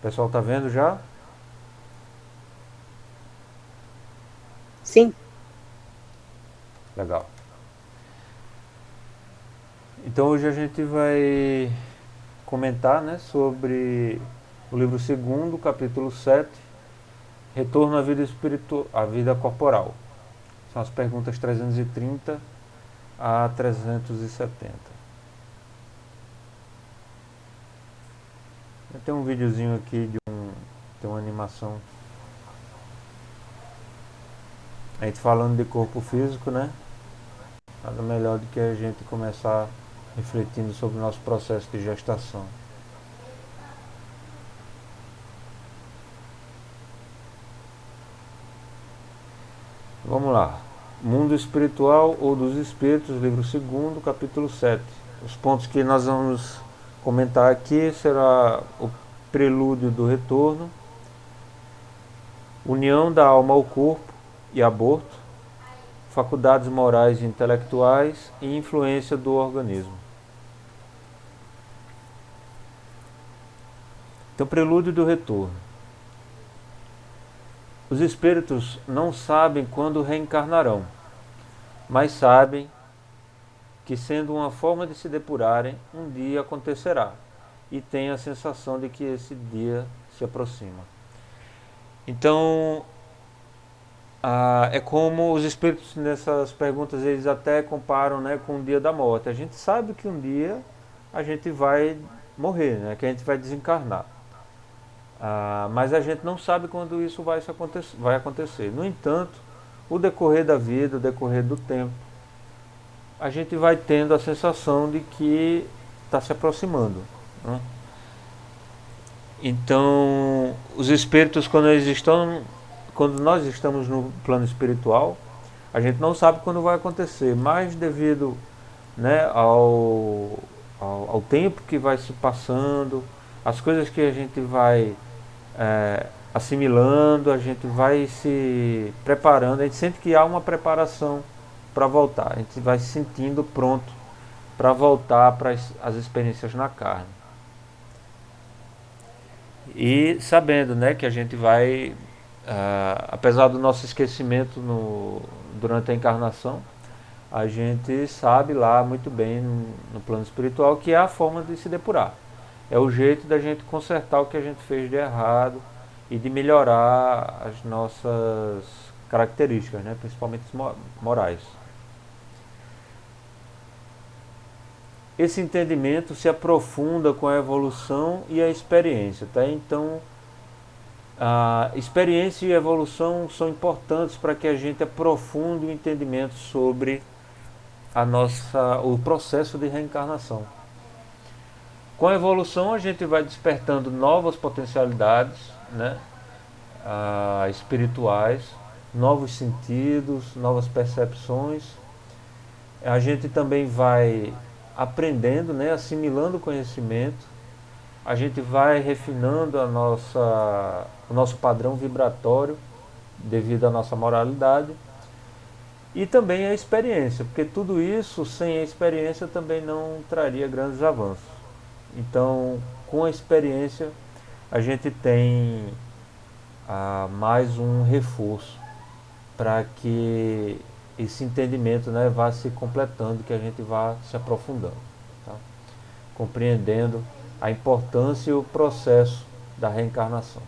pessoal tá vendo já? Sim, Legal. Então hoje a gente vai comentar, né, sobre o livro segundo, capítulo 7, Retorno à vida espiritual, à vida corporal. São as perguntas 330 a 370. Tem um videozinho aqui de uma animação. A gente falando de corpo físico, né? Nada melhor do que a gente começar refletindo sobre o nosso processo de gestação. Vamos lá. Mundo espiritual ou dos espíritos, livro segundo, capítulo 7. Os pontos que nós vamos comentar aqui será o prelúdio do retorno, união da alma ao corpo e aborto, faculdades morais e intelectuais e influência do organismo. Então, prelúdio do retorno. Os espíritos não sabem quando reencarnarão, mas sabem que, sendo uma forma de se depurarem, um dia acontecerá e têm a sensação de que esse dia se aproxima. Então, é como os espíritos nessas perguntas eles até comparam, né, com o dia da morte. A gente sabe que um dia a gente vai morrer, né, que a gente vai desencarnar. Mas a gente não sabe quando isso vai acontecer. No entanto, o decorrer da vida, o decorrer do tempo, a gente vai tendo a sensação de que está se aproximando, né? Então, os espíritos, quando nós estamos no plano espiritual, a gente não sabe quando vai acontecer, mas devido, né, ao tempo que vai se passando, as coisas que a gente vai assimilando, a gente vai se preparando, a gente sente que há uma preparação para voltar, a gente vai se sentindo pronto para voltar para as experiências na carne. E sabendo, né, que a gente vai, apesar do nosso esquecimento durante a encarnação, a gente sabe lá muito bem no plano espiritual que é a forma de se depurar. É o jeito da gente consertar o que a gente fez de errado e de melhorar as nossas características, né, principalmente morais. Esse entendimento se aprofunda com a evolução e a experiência, tá? Então, a experiência e a evolução são importantes para que a gente aprofunde o entendimento sobre o processo de reencarnação. Com a evolução a gente vai despertando novas potencialidades, né, espirituais, novos sentidos, novas percepções. A gente também vai aprendendo, né, assimilando o conhecimento. A gente vai refinando o nosso padrão vibratório devido à nossa moralidade e também a experiência, porque tudo isso sem a experiência também não traria grandes avanços. Então, com a experiência, a gente tem mais um reforço para que esse entendimento, né, vá se completando, que a gente vá se aprofundando, tá? Compreendendo a importância e o processo da reencarnação.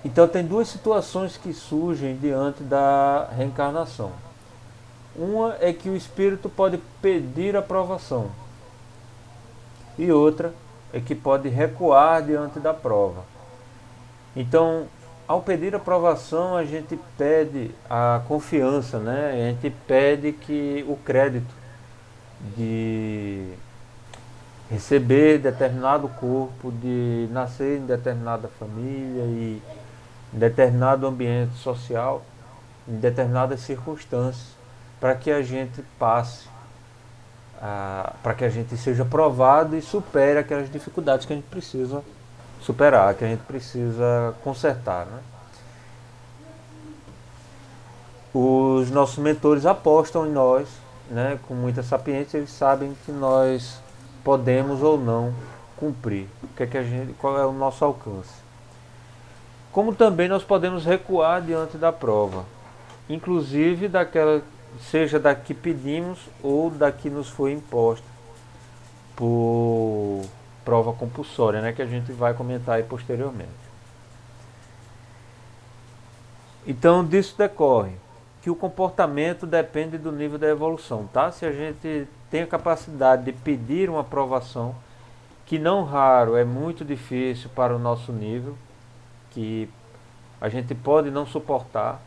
Então tem duas situações que surgem diante da reencarnação. Uma é que o espírito pode pedir aprovação e outra é que pode recuar diante da prova. Então, ao pedir aprovação, a gente pede a confiança, né? A gente pede que o crédito de receber determinado corpo, de nascer em determinada família e em determinado ambiente social, em determinadas circunstâncias, para que a gente passe, para que a gente seja provado e supere aquelas dificuldades que a gente precisa superar, que a gente precisa consertar, né? Os nossos mentores apostam em nós, né, com muita sapiência, eles sabem que nós podemos ou não cumprir, qual é o nosso alcance. Como também nós podemos recuar diante da prova, inclusive daquela, seja da que pedimos ou da que nos foi imposta por prova compulsória, né, que a gente vai comentar aí posteriormente. Então, disso decorre que o comportamento depende do nível da evolução, tá? Se a gente tem a capacidade de pedir uma aprovação, que não raro é muito difícil para o nosso nível, que a gente pode não suportar,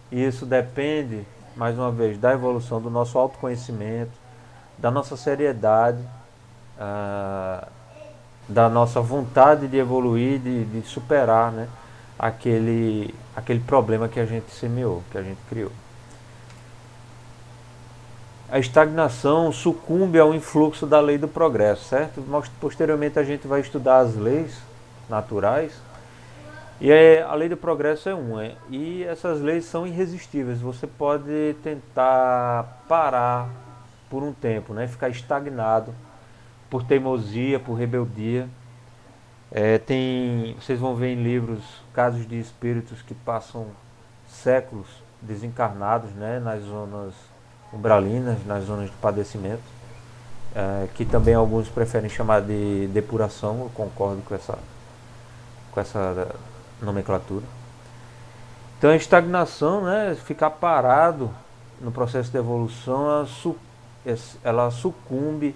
e isso depende, mais uma vez, da evolução do nosso autoconhecimento, da nossa seriedade, da nossa vontade de evoluir, de superar, né, aquele problema que a gente semeou, que a gente criou. A estagnação sucumbe ao influxo da lei do progresso, certo? Posteriormente a gente vai estudar as leis naturais, e a lei do progresso é uma, e essas leis são irresistíveis. Você pode tentar parar por um tempo, né? Ficar estagnado por teimosia, por rebeldia. Vocês vão ver em livros casos de espíritos que passam séculos desencarnados, né? Nas zonas umbralinas, nas zonas de padecimento, que também alguns preferem chamar de depuração. Eu concordo com essa nomenclatura. Então a estagnação, né, ficar parado no processo de evolução, ela sucumbe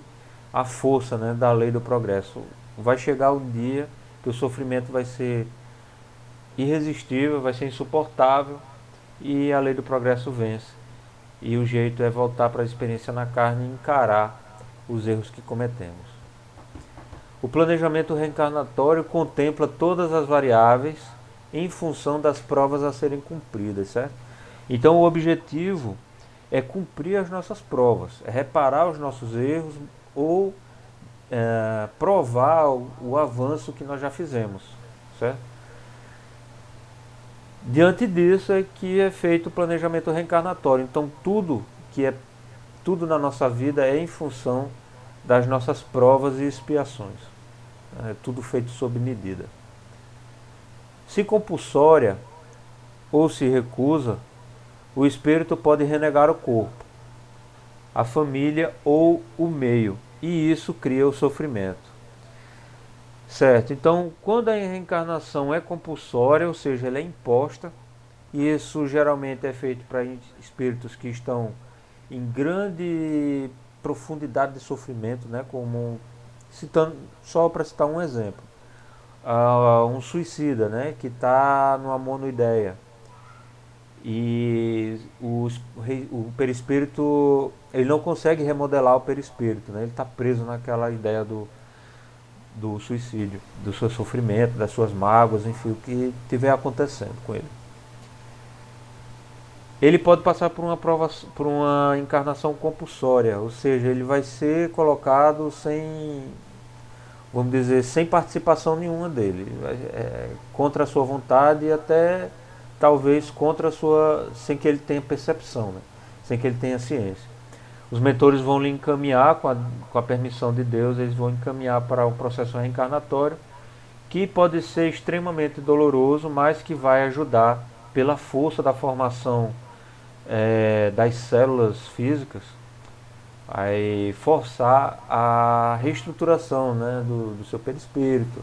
à força, né, da lei do progresso. Vai chegar um dia que o sofrimento vai ser irresistível, vai ser insuportável, e a lei do progresso vence. E o jeito é voltar para a experiência na carne e encarar os erros que cometemos. O planejamento reencarnatório contempla todas as variáveis em função das provas a serem cumpridas, certo? Então o objetivo é cumprir as nossas provas, é reparar os nossos erros ou provar o avanço que nós já fizemos, certo? Diante disso é que é feito o planejamento reencarnatório. Então tudo na nossa vida é em função das nossas provas e expiações. É tudo feito sob medida. Se compulsória ou se recusa, o espírito pode renegar o corpo, a família ou o meio, e isso cria o sofrimento. Certo, então quando a reencarnação é compulsória, ou seja, ela é imposta, e isso geralmente é feito para espíritos que estão em grande profundidade de sofrimento, né, só para citar um exemplo, um suicida, né, que está numa monoideia, e o perispírito, ele não consegue remodelar o perispírito, né, ele está preso naquela ideia do suicídio, do seu sofrimento, das suas mágoas, enfim, o que estiver acontecendo com ele. Ele pode passar por uma encarnação compulsória, ou seja, ele vai ser colocado sem, vamos dizer, sem participação nenhuma dele, contra a sua vontade, e até talvez sem que ele tenha percepção, né? Sem que ele tenha ciência. Os mentores vão lhe encaminhar, com a permissão de Deus, eles vão encaminhar para o processo reencarnatório, que pode ser extremamente doloroso, mas que vai ajudar, pela força da formação das células físicas, a forçar a reestruturação, né, do seu perispírito,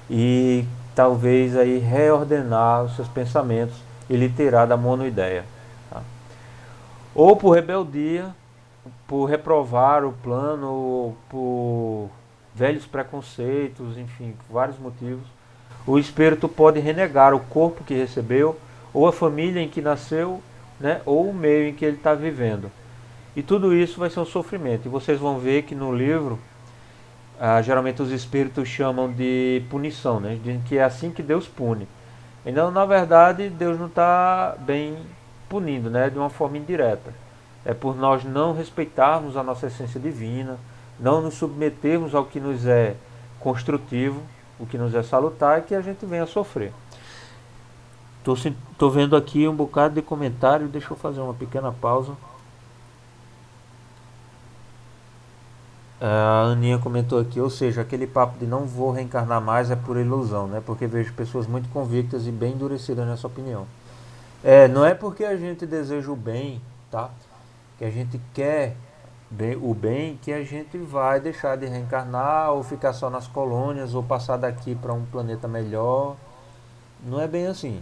e talvez aí reordenar os seus pensamentos e lhe tirar da monoideia. Tá? Ou por rebeldia, por reprovar o plano, ou por velhos preconceitos, enfim, vários motivos, o espírito pode renegar o corpo que recebeu, ou a família em que nasceu, né, ou o meio em que ele está vivendo. E tudo isso vai ser um sofrimento. E vocês vão ver que no livro, geralmente os espíritos chamam de punição, né, dizem que é assim que Deus pune. Então, na verdade, Deus não está bem punindo, né, de uma forma indireta. É por nós não respeitarmos a nossa essência divina, não nos submetermos ao que nos é construtivo, o que nos é salutar, que a gente venha a sofrer. Estou vendo aqui um bocado de comentário, deixa eu fazer uma pequena pausa. A Aninha comentou aqui, ou seja, aquele papo de não vou reencarnar mais é por ilusão, né? Porque vejo pessoas muito convictas e bem endurecidas nessa opinião. Não é porque a gente deseja o bem, tá? Que a gente quer o bem que a gente vai deixar de reencarnar ou ficar só nas colônias ou passar daqui para um planeta melhor. Não é bem assim.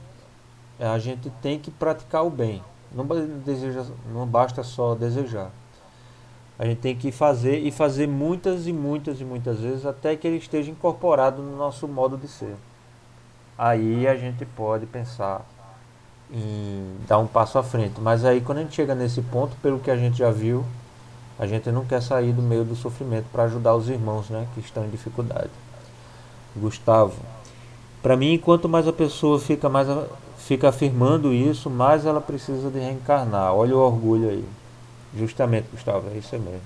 A gente tem que praticar o bem. Não basta só desejar. A gente tem que fazer e fazer muitas e muitas e muitas vezes até que ele esteja incorporado no nosso modo de ser. Aí a gente pode pensar em dar um passo à frente. Mas aí quando a gente chega nesse ponto, pelo que a gente já viu, a gente não quer sair do meio do sofrimento para ajudar os irmãos, né, que estão em dificuldade. Gustavo, para mim, quanto mais a pessoa fica afirmando isso, mais ela precisa de reencarnar. Olha o orgulho aí. Justamente, Gustavo, é isso mesmo.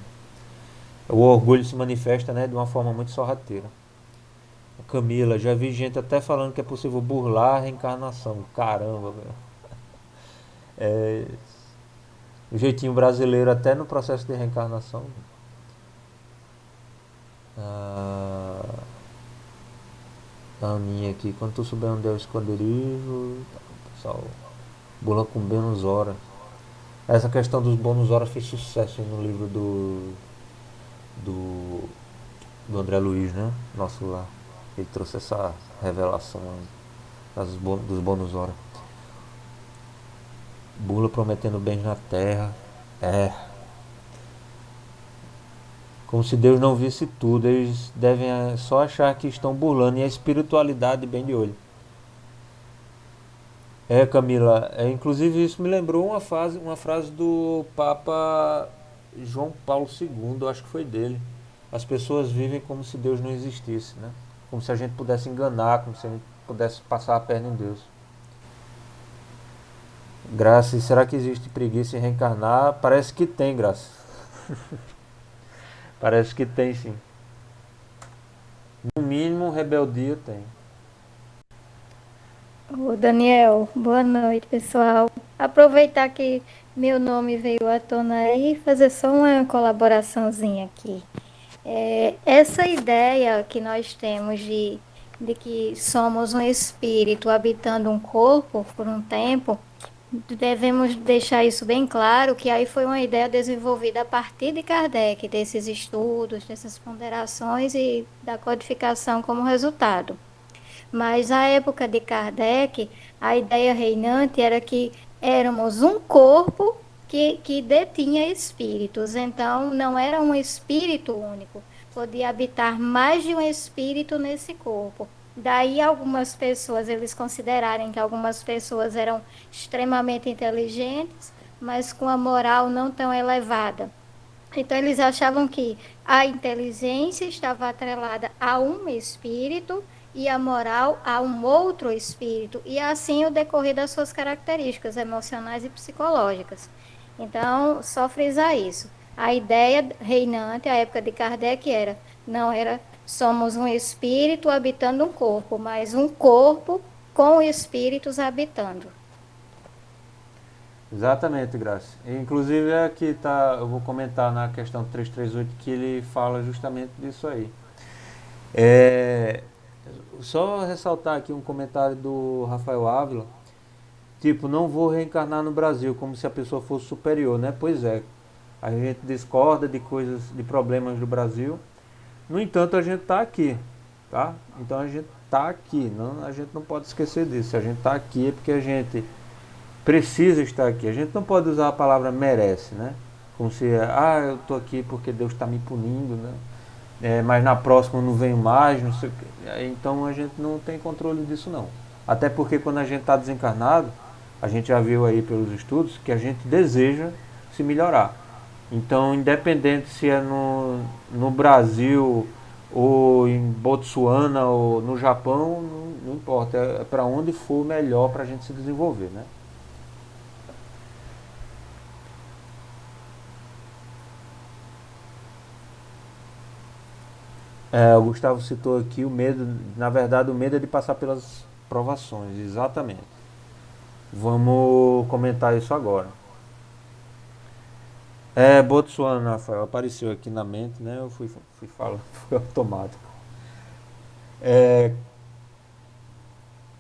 O orgulho se manifesta, né, de uma forma muito sorrateira. Camila, já vi gente até falando que é possível burlar a reencarnação. Caramba, velho. É, o jeitinho brasileiro até no processo de reencarnação. Ah, a minha aqui, quando tu souber onde é o esconderijo, pessoal, bula com bônus hora. Essa questão dos bônus hora fez sucesso no livro do, do André Luiz, né? Nosso lá. Ele trouxe essa revelação aí, dos bônus hora. Bula prometendo bens na terra. É. Como se Deus não visse tudo. Eles devem só achar que estão burlando e a espiritualidade bem de olho. Camila, inclusive isso me lembrou uma frase do Papa João Paulo II, acho que foi dele. As pessoas vivem como se Deus não existisse, né? Como se a gente pudesse enganar, como se a gente pudesse passar a perna em Deus. Graça, será que existe preguiça em reencarnar? Parece que tem, Graça. Parece que tem, sim. No mínimo, rebeldia tem. Ô Daniel, boa noite, pessoal. Aproveitar que meu nome veio à tona aí e fazer só uma colaboraçãozinha aqui. Essa ideia que nós temos de que somos um espírito habitando um corpo por um tempo, devemos deixar isso bem claro, que aí foi uma ideia desenvolvida a partir de Kardec, desses estudos, dessas ponderações e da codificação como resultado. Mas à época de Kardec, a ideia reinante era que éramos um corpo que detinha espíritos. Então, não era um espírito único. Podia habitar mais de um espírito nesse corpo. Daí algumas pessoas, eles considerarem que algumas pessoas eram extremamente inteligentes, mas com a moral não tão elevada. Então, eles achavam que a inteligência estava atrelada a um espírito e a moral a um outro espírito, e assim o decorrer das suas características emocionais e psicológicas. Então, só frisar isso. A ideia reinante, à época de Kardec, não era somos um espírito habitando um corpo, mas um corpo com espíritos habitando. Exatamente, Graça. Inclusive aqui tá, eu vou comentar na questão 338 que ele fala justamente disso aí. É, só ressaltar aqui um comentário do Rafael Ávila. Tipo, não vou reencarnar no Brasil como se a pessoa fosse superior, né? Pois é, a gente discorda de coisas, de problemas do Brasil. No entanto, a gente está aqui, tá? Então a gente está aqui, não, a gente não pode esquecer disso. Se a gente está aqui é porque a gente precisa estar aqui. A gente não pode usar a palavra merece, né? Como se, eu estou aqui porque Deus está me punindo, né? Mas na próxima eu não venho mais, não sei o quê. Então a gente não tem controle disso não. Até porque quando a gente está desencarnado, a gente já viu aí pelos estudos que a gente deseja se melhorar. Então, independente se é no Brasil ou em Botsuana ou no Japão, não importa, é para onde for melhor para a gente se desenvolver, né? O Gustavo citou aqui o medo, na verdade o medo é de passar pelas provações, exatamente. Vamos comentar isso agora. Botsuana, Rafael, apareceu aqui na mente, né? Eu fui falando, foi automático. É,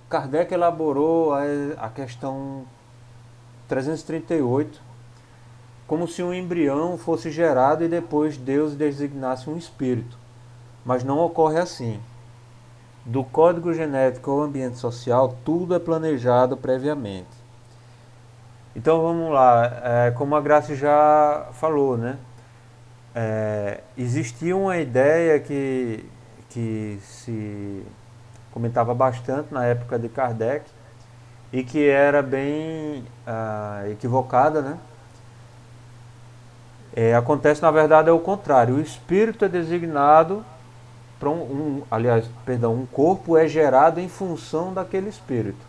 Kardec elaborou a questão 338 como se um embrião fosse gerado e depois Deus designasse um espírito. Mas não ocorre assim. Do código genético ao ambiente social, tudo é planejado previamente. Então vamos lá, como a Graça já falou, né? Existia uma ideia que se comentava bastante na época de Kardec e que era bem equivocada, né? Acontece na verdade é o contrário. O espírito é designado para um corpo é gerado em função daquele espírito.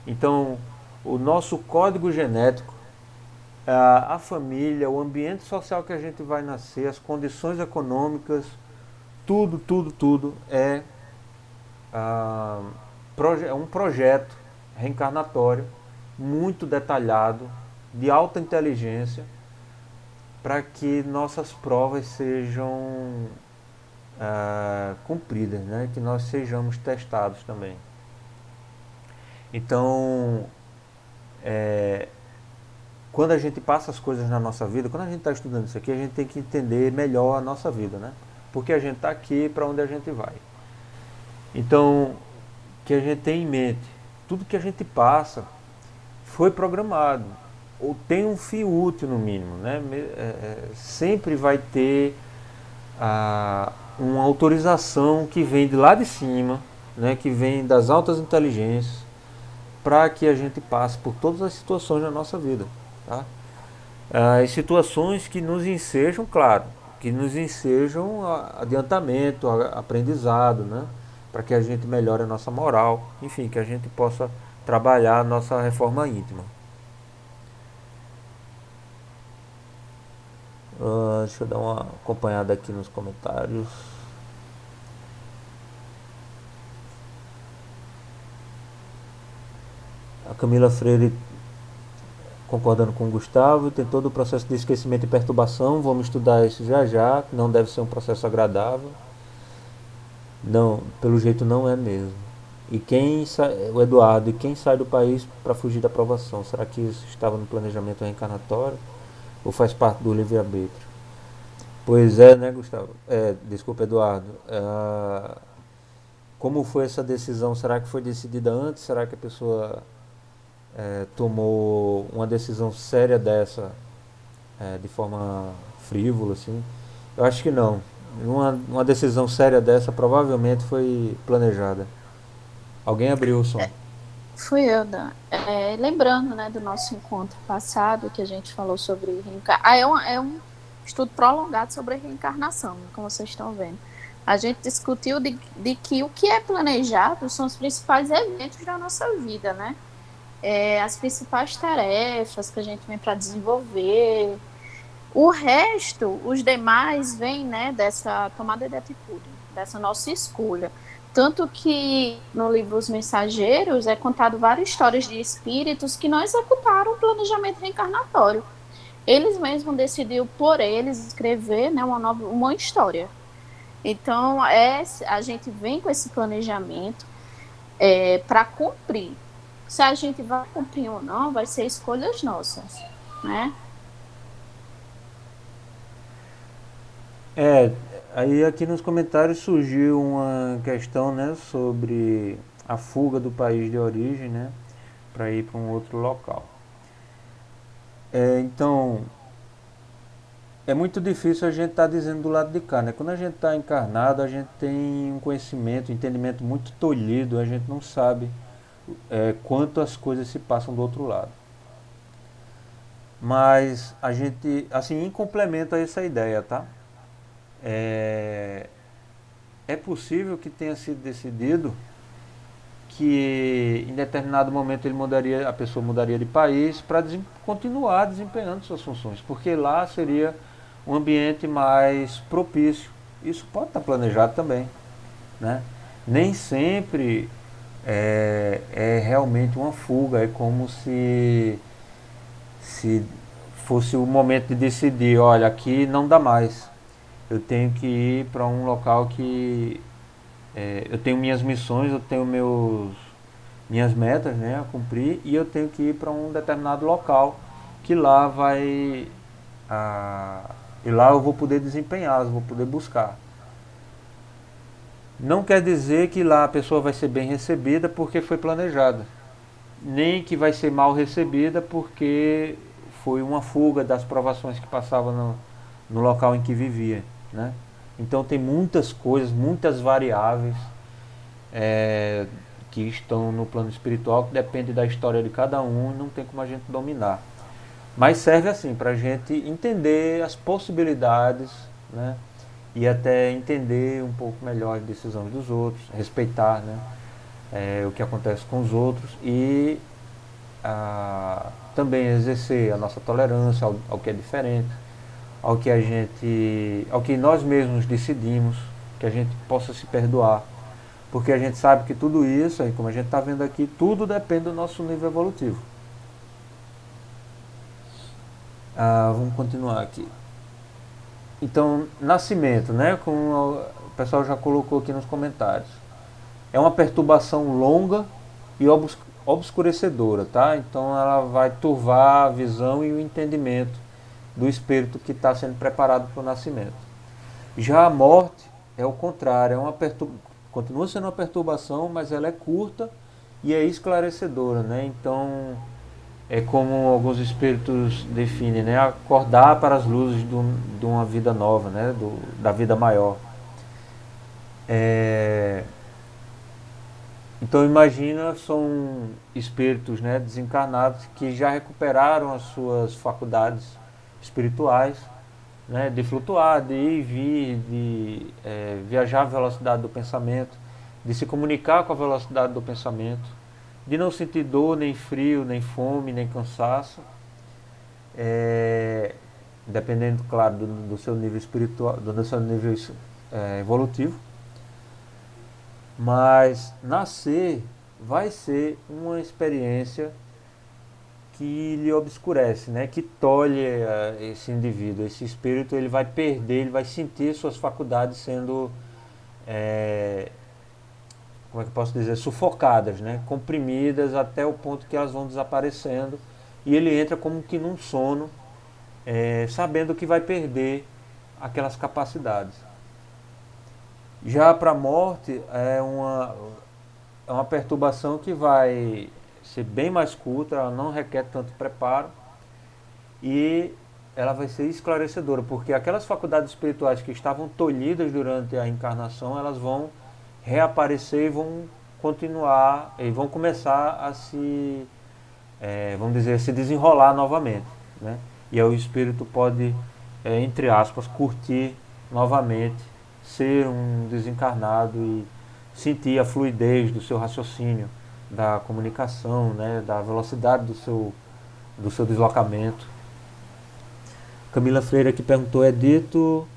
Então, o nosso código genético, a família, o ambiente social que a gente vai nascer, as condições econômicas, tudo ah, um projeto reencarnatório muito detalhado, de alta inteligência, para que nossas provas sejam cumpridas, né? Que nós sejamos testados também. Então, quando a gente passa as coisas na nossa vida, quando a gente está estudando isso aqui, a gente tem que entender melhor a nossa vida, né? Porque a gente está aqui para onde a gente vai. Então, que a gente tem em mente, tudo que a gente passa foi programado, ou tem um fim útil no mínimo, né? Sempre vai ter uma autorização que vem de lá de cima, né? Que vem das altas inteligências, para que a gente passe por todas as situações da nossa vida, tá? As situações que nos ensejam, claro, que nos ensejam adiantamento, aprendizado, né? Para que a gente melhore a nossa moral, enfim, que a gente possa trabalhar a nossa reforma íntima. Deixa eu dar uma acompanhada aqui nos comentários. A Camila Freire concordando com o Gustavo, tem todo o processo de esquecimento e perturbação, vamos estudar isso já já, não deve ser um processo agradável. Não, pelo jeito não é mesmo. O Eduardo, e quem sai do país para fugir da provação? Será que isso estava no planejamento reencarnatório ou faz parte do livre-arbítrio? Pois é, né, Gustavo? Desculpa, Eduardo. Como foi essa decisão? Será que foi decidida antes? Será que a pessoa tomou uma decisão séria dessa de forma frívola, assim? Eu acho que não. Uma decisão séria dessa provavelmente foi planejada. Alguém abriu o som. Fui eu, Dan. Lembrando, né, do nosso encontro passado, que a gente falou sobre reencarnação. É um estudo prolongado sobre reencarnação, como vocês estão vendo. A gente discutiu de que o que é planejado são os principais eventos da nossa vida, né? As principais tarefas que a gente vem para desenvolver. O resto, os demais, vêm, né, dessa tomada de atitude, dessa nossa escolha. Tanto que no livro Os Mensageiros é contado várias histórias de espíritos que não executaram o planejamento reencarnatório. Eles mesmos decidiram por eles escrever, né, uma história. Então, a gente vem com esse planejamento para cumprir. Se a gente vai cumprir ou não, vai ser escolhas nossas, né? Aí aqui nos comentários surgiu uma questão, né, sobre a fuga do país de origem, né, para ir para um outro local. Então, é muito difícil a gente estar dizendo do lado de cá, né? Quando a gente está encarnado, a gente tem um conhecimento, um entendimento muito tolhido, a gente não sabe quanto as coisas se passam do outro lado. Mas a gente, assim, em complemento a essa ideia, tá? É possível que tenha sido decidido que em determinado momento a pessoa mudaria de país para continuar desempenhando suas funções, porque lá seria um ambiente mais propício. Isso pode estar planejado também, né? Nem sempre é realmente uma fuga, é como se fosse o momento de decidir, olha, aqui não dá mais. Eu tenho que ir para um local que eu tenho minhas missões, eu tenho minhas metas, né, a cumprir, e eu tenho que ir para um determinado local que lá e lá eu vou poder desempenhar, eu vou poder buscar. Não quer dizer que lá a pessoa vai ser bem recebida porque foi planejada, nem que vai ser mal recebida porque foi uma fuga das provações que passava no local em que vivia, né? Então tem muitas coisas, muitas variáveis que estão no plano espiritual que depende da história de cada um e não tem como a gente dominar. Mas serve assim para a gente entender as possibilidades, né? E até entender um pouco melhor as decisões dos outros, respeitar, né? O que acontece com os outros e também exercer a nossa tolerância ao que é diferente, ao que nós mesmos decidimos, que a gente possa se perdoar, porque a gente sabe que tudo isso, aí como a gente está vendo aqui, tudo depende do nosso nível evolutivo. Vamos continuar aqui. Então, nascimento, né? Como o pessoal já colocou aqui nos comentários, é uma perturbação longa e obscurecedora, tá? Então ela vai turvar a visão e o entendimento do espírito que está sendo preparado para o nascimento. Já a morte é o contrário, continua sendo uma perturbação, mas ela é curta e é esclarecedora, né? Então é como alguns espíritos definem, né? Acordar para as luzes de uma vida nova, né? Da vida maior. Então imagina, são espíritos, né, desencarnados que já recuperaram as suas faculdades espirituais, né, de flutuar, de ir e vir, de viajar à velocidade do pensamento, de se comunicar com a velocidade do pensamento, de não sentir dor, nem frio, nem fome, nem cansaço, dependendo, claro, do seu nível espiritual, do seu nível evolutivo. Mas nascer vai ser uma experiência que lhe obscurece, né? Que tolhe esse indivíduo, esse espírito, ele vai perder, ele vai sentir suas faculdades sendo, como é que eu posso dizer, sufocadas, né? Comprimidas até o ponto que elas vão desaparecendo e ele entra como que num sono, sabendo que vai perder aquelas capacidades. Já para a morte é uma perturbação que vai ser bem mais curta, ela não requer tanto preparo e ela vai ser esclarecedora, porque aquelas faculdades espirituais que estavam tolhidas durante a encarnação, elas vão reaparecer e vão continuar, e vão começar a vamos dizer, se desenrolar novamente, né? E aí o espírito pode, entre aspas, curtir novamente, ser um desencarnado e sentir a fluidez do seu raciocínio, da comunicação, né, da velocidade do seu deslocamento. Camila Freire aqui perguntou, é dito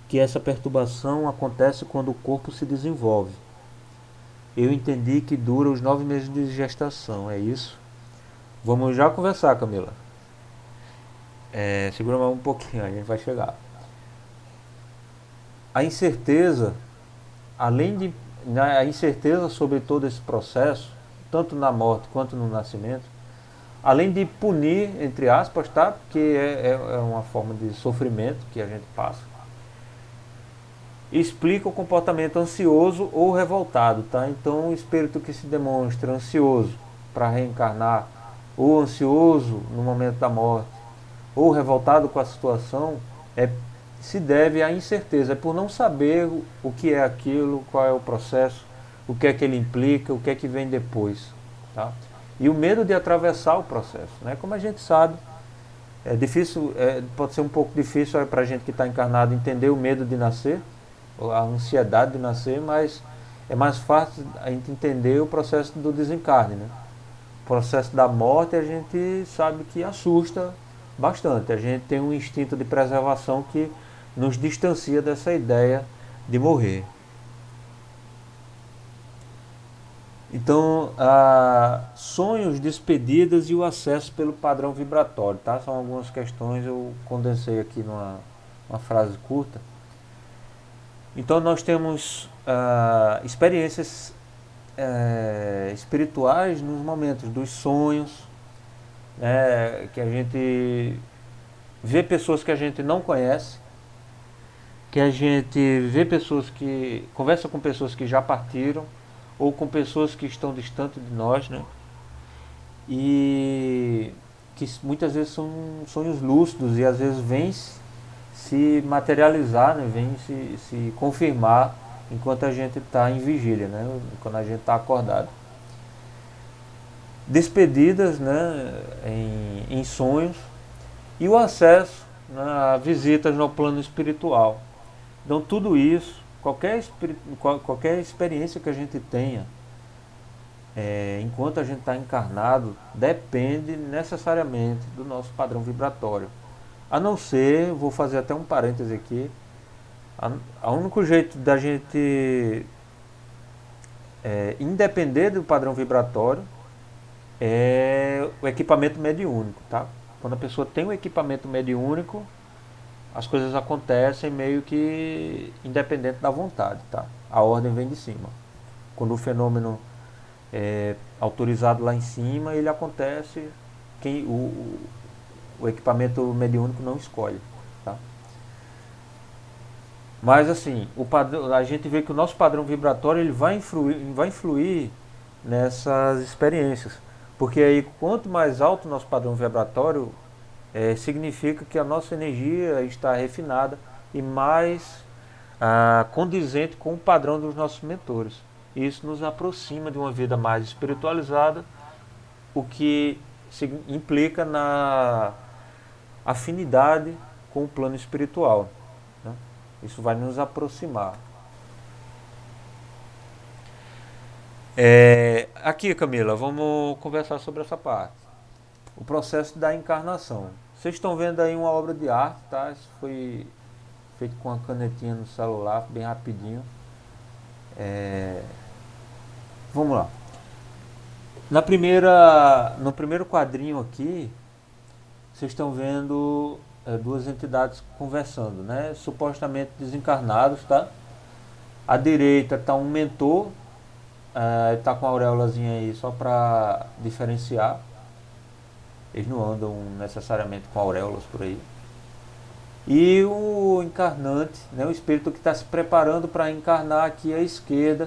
que essa perturbação acontece quando o corpo se desenvolve. Eu entendi que dura os 9 meses de gestação, é isso? Vamos já conversar, Camila. Segura mais um pouquinho, a gente vai chegar. A incerteza, a incerteza sobre todo esse processo, tanto na morte quanto no nascimento, além de punir, entre aspas, tá? Porque é uma forma de sofrimento que a gente passa, explica o comportamento ansioso ou revoltado, tá? Então o espírito que se demonstra ansioso para reencarnar, ou ansioso no momento da morte, ou revoltado com a situação, se deve à incerteza, é por não saber o que é aquilo, qual é o processo, o que é que ele implica, o que é que vem depois, tá? E o medo de atravessar o processo, né? Como a gente sabe, é difícil, pode ser um pouco difícil para a gente que está encarnado entender o medo de nascer, a ansiedade de nascer, mas é mais fácil a gente entender o processo do desencarne, né? O processo da morte a gente sabe que assusta bastante, a gente tem um instinto de preservação que nos distancia dessa ideia de morrer. Então, sonhos, despedidas e o acesso pelo padrão vibratório, tá? São algumas questões, eu condensei aqui numa uma frase curta. Então, nós temos experiências espirituais nos momentos dos sonhos, né, que a gente vê pessoas que a gente não conhece, que a gente vê pessoas que conversa com pessoas que já partiram ou com pessoas que estão distantes de nós, né? E que muitas vezes são sonhos lúcidos e às vezes vêm se materializar, né? Vêm se confirmar enquanto a gente está em vigília, né? Quando a gente está acordado. Despedidas, né? Em sonhos e o acesso, né, a visitas no plano espiritual. Então tudo isso, qualquer experiência que a gente tenha enquanto a gente está encarnado, depende necessariamente do nosso padrão vibratório. A não ser, vou fazer até um parêntese aqui, o único jeito da gente independer do padrão vibratório é o equipamento mediúnico, tá? Quando a pessoa tem um equipamento mediúnico, as coisas acontecem meio que independente da vontade, tá? A ordem vem de cima. Quando o fenômeno é autorizado lá em cima, ele acontece, o equipamento mediúnico não escolhe, tá? Mas assim, a gente vê que o nosso padrão vibratório ele vai influir nessas experiências, porque aí quanto mais alto o nosso padrão vibratório, significa que a nossa energia está refinada e mais condizente com o padrão dos nossos mentores. Isso nos aproxima de uma vida mais espiritualizada, o que implica na afinidade com o plano espiritual, né? Isso vai nos aproximar. Aqui, Camila, vamos conversar sobre essa parte. O processo da encarnação. Vocês estão vendo aí uma obra de arte, tá? Isso foi feito com uma canetinha no celular, bem rapidinho. Vamos lá. No primeiro quadrinho aqui, vocês estão vendo duas entidades conversando, né? Supostamente desencarnados, tá? À direita está um mentor, está com a auréolazinha aí só para diferenciar. Eles não andam necessariamente com auréolas por aí. E o encarnante, né, o espírito que está se preparando para encarnar aqui à esquerda.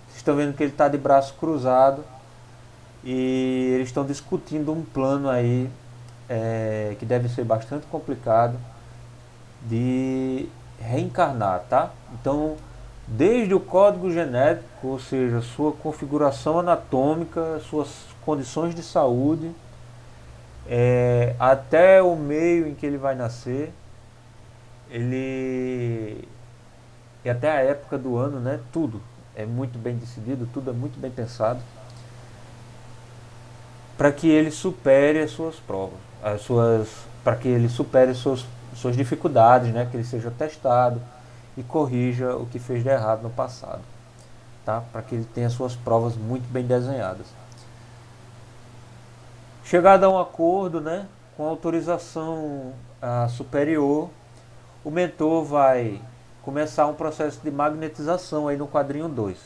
Vocês estão vendo que ele está de braço cruzado. E eles estão discutindo um plano aí que deve ser bastante complicado de reencarnar, tá? Então, desde o código genético, ou seja, sua configuração anatômica, suas condições de saúde, até o meio em que ele vai nascer, e até a época do ano, né? Tudo é muito bem decidido, tudo é muito bem pensado para que ele supere as suas provas, para que ele supere suas dificuldades, né? Que ele seja testado e corrija o que fez de errado no passado, tá? Para que ele tenha suas provas muito bem desenhadas. Chegado a um acordo, né, com autorização superior, o mentor vai começar um processo de magnetização aí no quadrinho 2.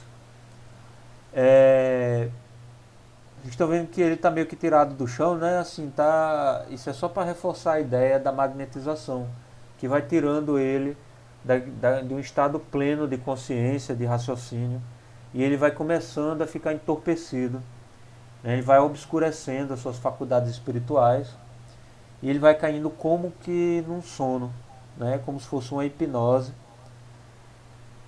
Vocês estão vendo que ele está meio que tirado do chão, né? Assim, isso é só para reforçar a ideia da magnetização, que vai tirando ele de um estado pleno de consciência, de raciocínio, e ele vai começando a ficar entorpecido. Ele vai obscurecendo as suas faculdades espirituais e ele vai caindo como que num sono, né? Como se fosse uma hipnose.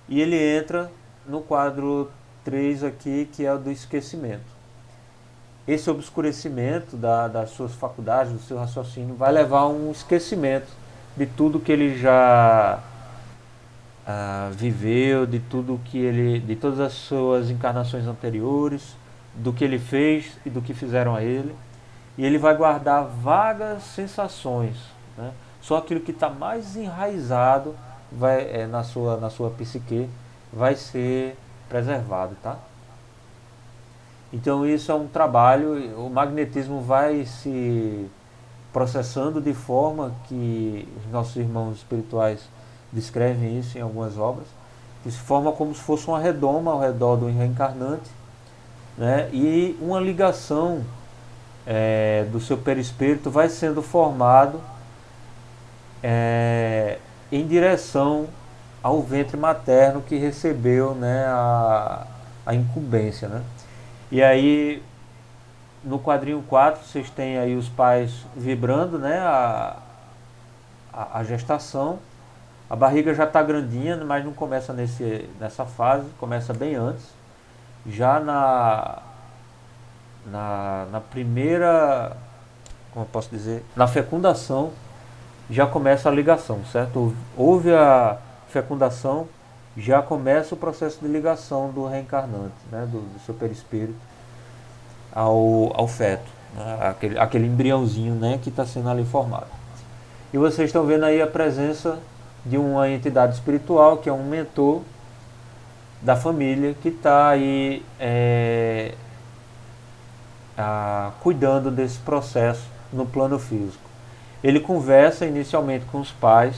E ele entra no quadro 3 aqui, que é o do esquecimento. Esse obscurecimento das suas faculdades, do seu raciocínio, vai levar a um esquecimento de tudo que ele já viveu, de todas as suas encarnações anteriores, do que ele fez e do que fizeram a ele. E ele vai guardar vagas sensações, né? Só aquilo que está mais enraizado na sua psique vai ser preservado, tá? Então isso é um trabalho, o magnetismo vai se processando de forma que os nossos irmãos espirituais descrevem isso em algumas obras, que se forma como se fosse uma redoma ao redor do reencarnante, né? E uma ligação do seu perispírito vai sendo formado em direção ao ventre materno que recebeu, né, a incumbência, né? E aí no quadrinho 4 vocês têm aí os pais vibrando, né, a gestação. A barriga já está grandinha, mas não começa nessa fase, começa bem antes. Já na primeira, como eu posso dizer, na fecundação, já começa a ligação, certo? Houve a fecundação, já começa o processo de ligação do reencarnante, né, do seu perispírito ao feto, né, aquele embriãozinho, né, que está sendo ali formado. E vocês estão vendo aí a presença de uma entidade espiritual, que é um mentor da família, que está aí cuidando desse processo no plano físico. Ele conversa inicialmente com os pais,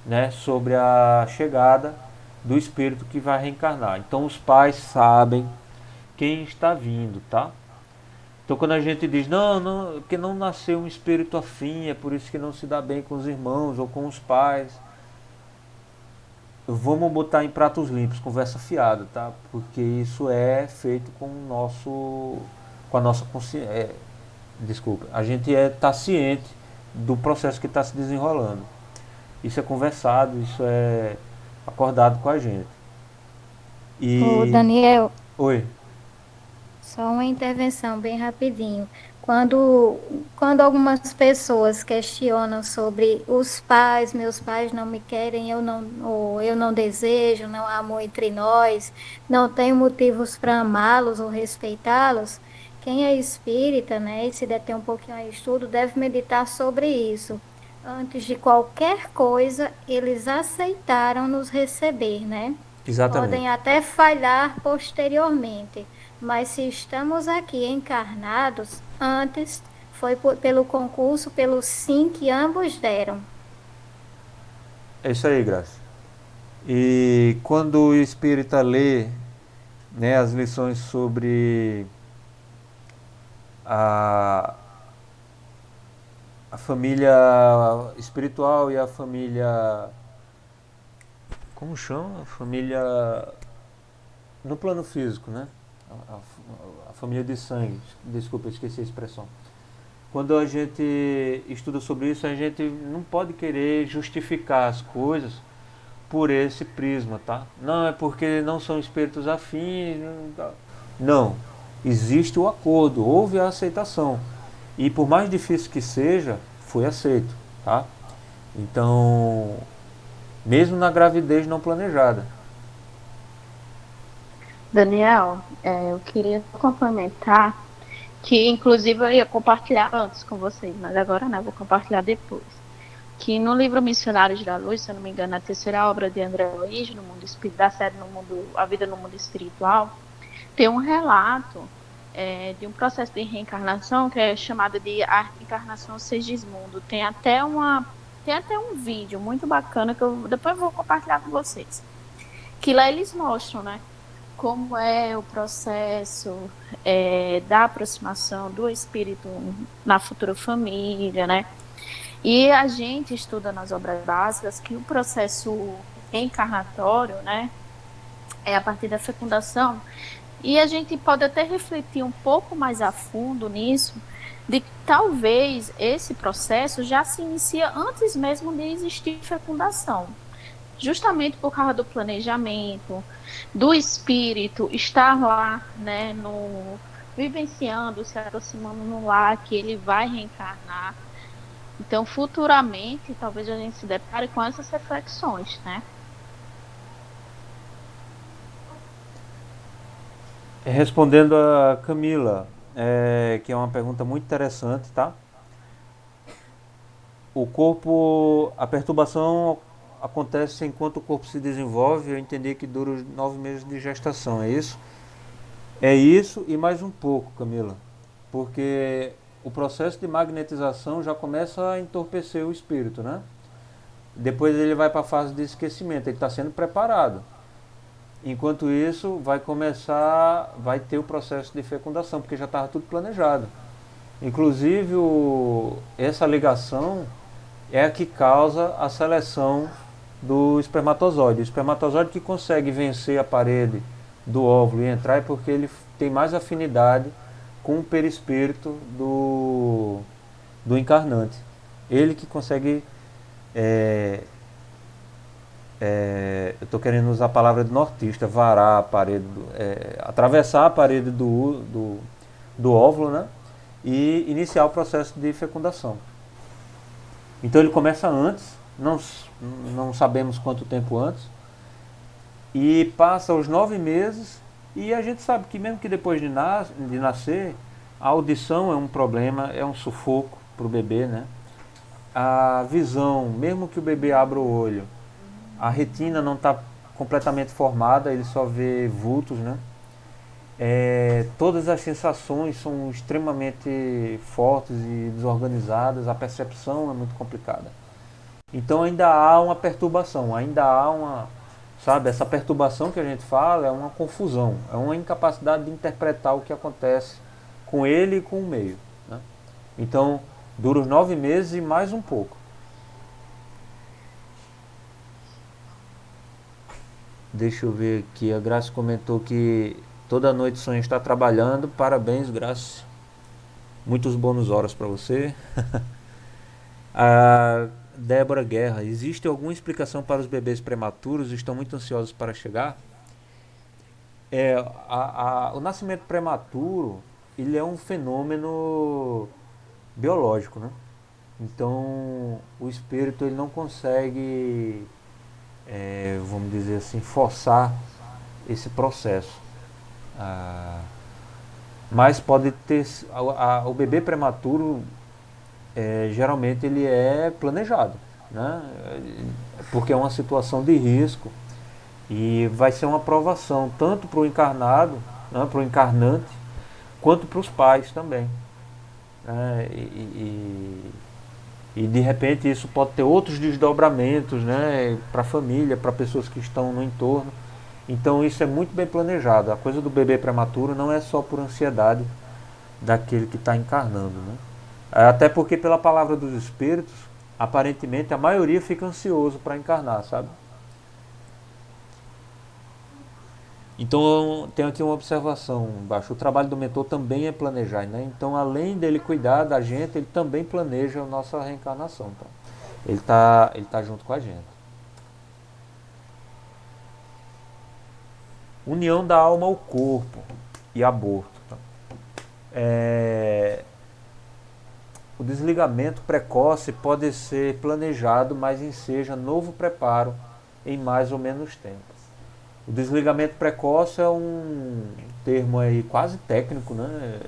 né, sobre a chegada do espírito que vai reencarnar. Então os pais sabem quem está vindo, tá? Então quando a gente diz, não, porque não nasceu um espírito afim, é por isso que não se dá bem com os irmãos ou com os pais. Vamos botar em pratos limpos, conversa fiada, tá? Porque isso é feito com a nossa consciência. Desculpa, a gente está ciente do processo que está se desenrolando. Isso é conversado, isso é acordado com a gente. Ô, Daniel, Oi. só uma intervenção bem rapidinho. Quando algumas pessoas questionam sobre os pais, meus pais não me querem, ou eu não desejo, não há amor entre nós, não tenho motivos para amá-los ou respeitá-los, quem é espírita, né, e se detém um pouquinho a estudo, deve meditar sobre isso. Antes de qualquer coisa, eles aceitaram nos receber, né? Exatamente. Podem até falhar posteriormente, mas se estamos aqui encarnados, antes foi pelo concurso, pelo sim que ambos deram. É isso aí, Graça. E quando o espírita lê, né, as lições sobre a, a família espiritual e a família, como chama? A família no plano físico, né? A família de sangue. Desculpa, eu esqueci a expressão. Quando a gente estuda sobre isso, a gente não pode querer justificar as coisas por esse prisma, tá? Não, é porque não são espíritos afins. Não. Existe o acordo, houve a aceitação. E por mais difícil que seja, foi aceito, tá? Então, mesmo na gravidez não planejada. Daniel, eu queria complementar que, inclusive, eu ia compartilhar antes com vocês, mas agora não, vou compartilhar depois. Que no livro Missionários da Luz, se eu não me engano, a terceira obra de André Luiz, no mundo da série A Vida no Mundo Espiritual, tem um relato de um processo de reencarnação que é chamado de a reencarnação Segismundo. Tem até um vídeo muito bacana que eu depois vou compartilhar com vocês. Que lá eles mostram, né, como é o processo da aproximação do espírito na futura família, né? E a gente estuda nas obras básicas que o processo reencarnatório, né, é a partir da fecundação, e a gente pode até refletir um pouco mais a fundo nisso, de que talvez esse processo já se inicia antes mesmo de existir fecundação. Justamente por causa do planejamento, do espírito estar lá, né, vivenciando, se aproximando no lar que ele vai reencarnar. Então, futuramente, talvez a gente se depare com essas reflexões, né? Respondendo a Camila, que é uma pergunta muito interessante, tá? A perturbação acontece enquanto o corpo se desenvolve. Eu entendi que dura os 9 meses de gestação, é isso? É isso e mais um pouco, Camila, porque o processo de magnetização já começa a entorpecer o espírito, né? Depois ele vai para a fase de esquecimento, ele está sendo preparado. Enquanto isso, vai ter o processo de fecundação, porque já estava tudo planejado. Inclusive, essa ligação é a que causa a seleção do espermatozoide. O espermatozoide que consegue vencer a parede do óvulo e entrar é porque ele tem mais afinidade com o perispírito do encarnante. Ele que consegue, é, eu estou querendo usar a palavra de nortista, varar a parede, atravessar a parede do óvulo, né? E iniciar o processo de fecundação. Então ele começa antes, não sabemos quanto tempo antes, e passa os 9 meses, e a gente sabe que mesmo que depois de nascer, a audição é um problema, é um sufoco para o bebê, né? A visão, mesmo que o bebê abra o olho, a retina não está completamente formada, ele só vê vultos, né? Todas as sensações são extremamente fortes e desorganizadas, a percepção é muito complicada. Então ainda há uma perturbação, ainda há sabe, essa perturbação que a gente fala é uma confusão, é uma incapacidade de interpretar o que acontece com ele e com o meio, né? Então dura os 9 meses e mais um pouco. Deixa eu ver aqui, a Graça comentou que toda noite sonha estar trabalhando. Parabéns, Graça. Muitos bônus horas para você. A Débora Guerra, existe alguma explicação para os bebês prematuros? Estão muito ansiosos para chegar? O nascimento prematuro, ele é um fenômeno biológico, né? Então, o espírito ele não consegue, vamos dizer assim, forçar esse processo. Mas pode ter o bebê prematuro, geralmente ele é planejado, né? Porque é uma situação de risco e vai ser uma provação tanto para o encarnado, né, para o encarnante, quanto para os pais também, né? E de repente isso pode ter outros desdobramentos, né, para a família, para pessoas que estão no entorno. Então isso é muito bem planejado. A coisa do bebê prematuro não é só por ansiedade daquele que está encarnando, né? Até porque pela palavra dos espíritos, aparentemente a maioria fica ansioso para encarnar, sabe? Então tem aqui uma observação embaixo. O trabalho do mentor também é planejar, né? Então além dele cuidar da gente, ele também planeja a nossa reencarnação. Tá? Ele tá junto com a gente. União da alma ao corpo e aborto. Tá? O desligamento precoce pode ser planejado, mas enseja novo preparo em mais ou menos tempo. O desligamento precoce é um termo aí quase técnico, né?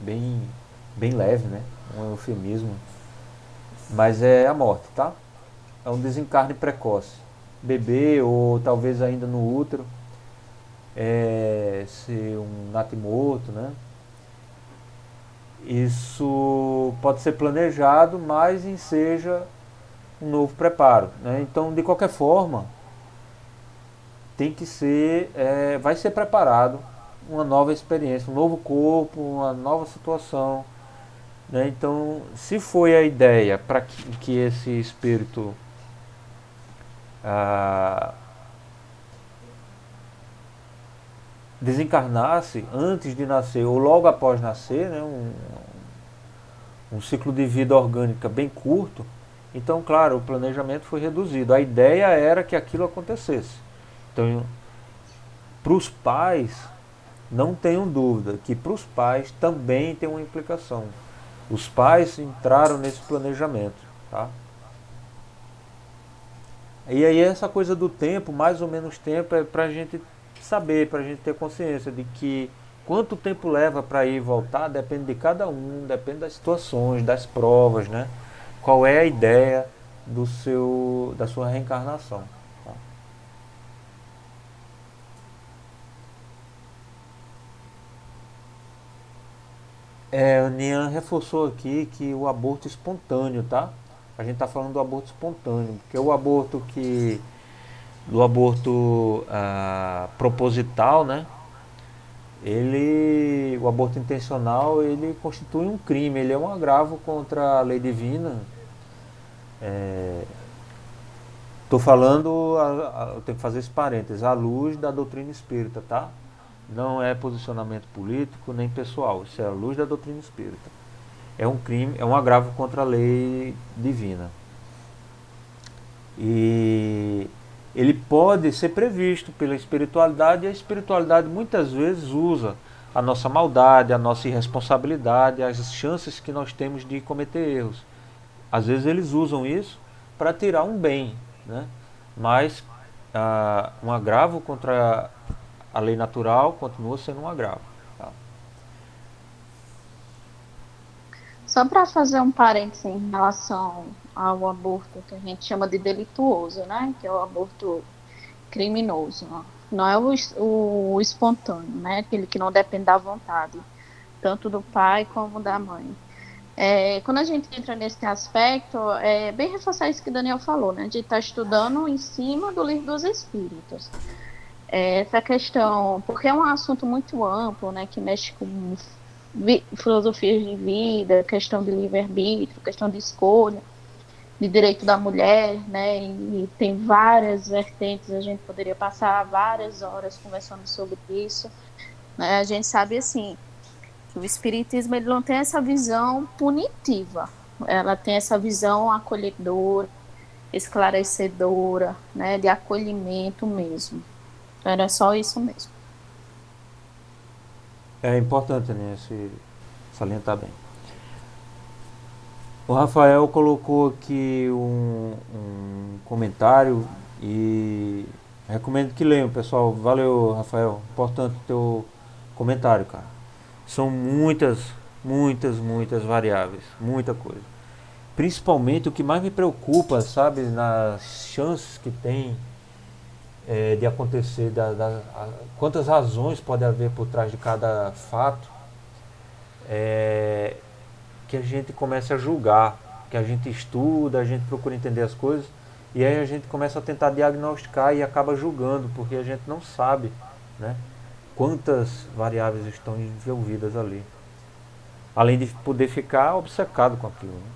Bem leve, né? Um eufemismo. Mas é a morte, tá? É um desencarne precoce. Bebê ou talvez ainda no útero. Ser um natimorto, né? Isso pode ser planejado, mas enseja um novo preparo, né? Então, de qualquer forma, tem que ser, vai ser preparado uma nova experiência, um novo corpo, uma nova situação, né? Então, se foi a ideia para que esse espírito desencarnasse antes de nascer ou logo após nascer, né? Um ciclo de vida orgânica bem curto, então, claro, o planejamento foi reduzido. A ideia era que aquilo acontecesse. Então, para os pais, não tenham dúvida que para os pais também tem uma implicação. Os pais entraram nesse planejamento, tá? E aí essa coisa do tempo, mais ou menos tempo, é para a gente saber, para a gente ter consciência de que quanto tempo leva para ir e voltar depende de cada um, depende das situações, das provas, né? Qual é a ideia da sua reencarnação. O Nian reforçou aqui que o aborto espontâneo, tá? A gente está falando do aborto espontâneo, porque do aborto proposital, né? O aborto intencional, ele constitui um crime, ele é um agravo contra a lei divina. Estou falando, eu tenho que fazer esse parênteses, à luz da doutrina espírita, tá? Não é posicionamento político nem pessoal, isso é a luz da doutrina espírita. É um crime, é um agravo contra a lei divina. E ele pode ser previsto pela espiritualidade, e a espiritualidade muitas vezes usa a nossa maldade, a nossa irresponsabilidade, as chances que nós temos de cometer erros. Às vezes eles usam isso para tirar um bem, né? Mas um agravo contra a lei natural continua sendo um agravo. Tá? Só para fazer um parênteses em relação ao aborto que a gente chama de delituoso, né? Que é o aborto criminoso. Não é o espontâneo, né? Aquele que não depende da vontade, tanto do pai como da mãe. Quando a gente entra nesse aspecto, é bem reforçar isso que o Daniel falou, né? De estar estudando em cima do livro dos Espíritos. Essa questão, porque é um assunto muito amplo, né? Que mexe com filosofias de vida, questão de livre-arbítrio, questão de escolha, de direito da mulher, né? E tem várias vertentes, a gente poderia passar várias horas conversando sobre isso, né? A gente sabe, assim, que o espiritismo ele não tem essa visão punitiva, ela tem essa visão acolhedora, esclarecedora, né? De acolhimento mesmo. Era só isso mesmo. É importante, né, salientar bem. O Rafael colocou aqui um comentário e recomendo que leiam, pessoal. Valeu, Rafael. Importante o teu comentário, cara. São muitas variáveis, muita coisa. Principalmente o que mais me preocupa, sabe, nas chances que tem de acontecer, quantas razões pode haver por trás de cada fato, que a gente começa a julgar, que a gente estuda, a gente procura entender as coisas, e aí a gente começa a tentar diagnosticar e acaba julgando, porque a gente não sabe, né, quantas variáveis estão envolvidas ali. Além de poder ficar obcecado com aquilo. Né?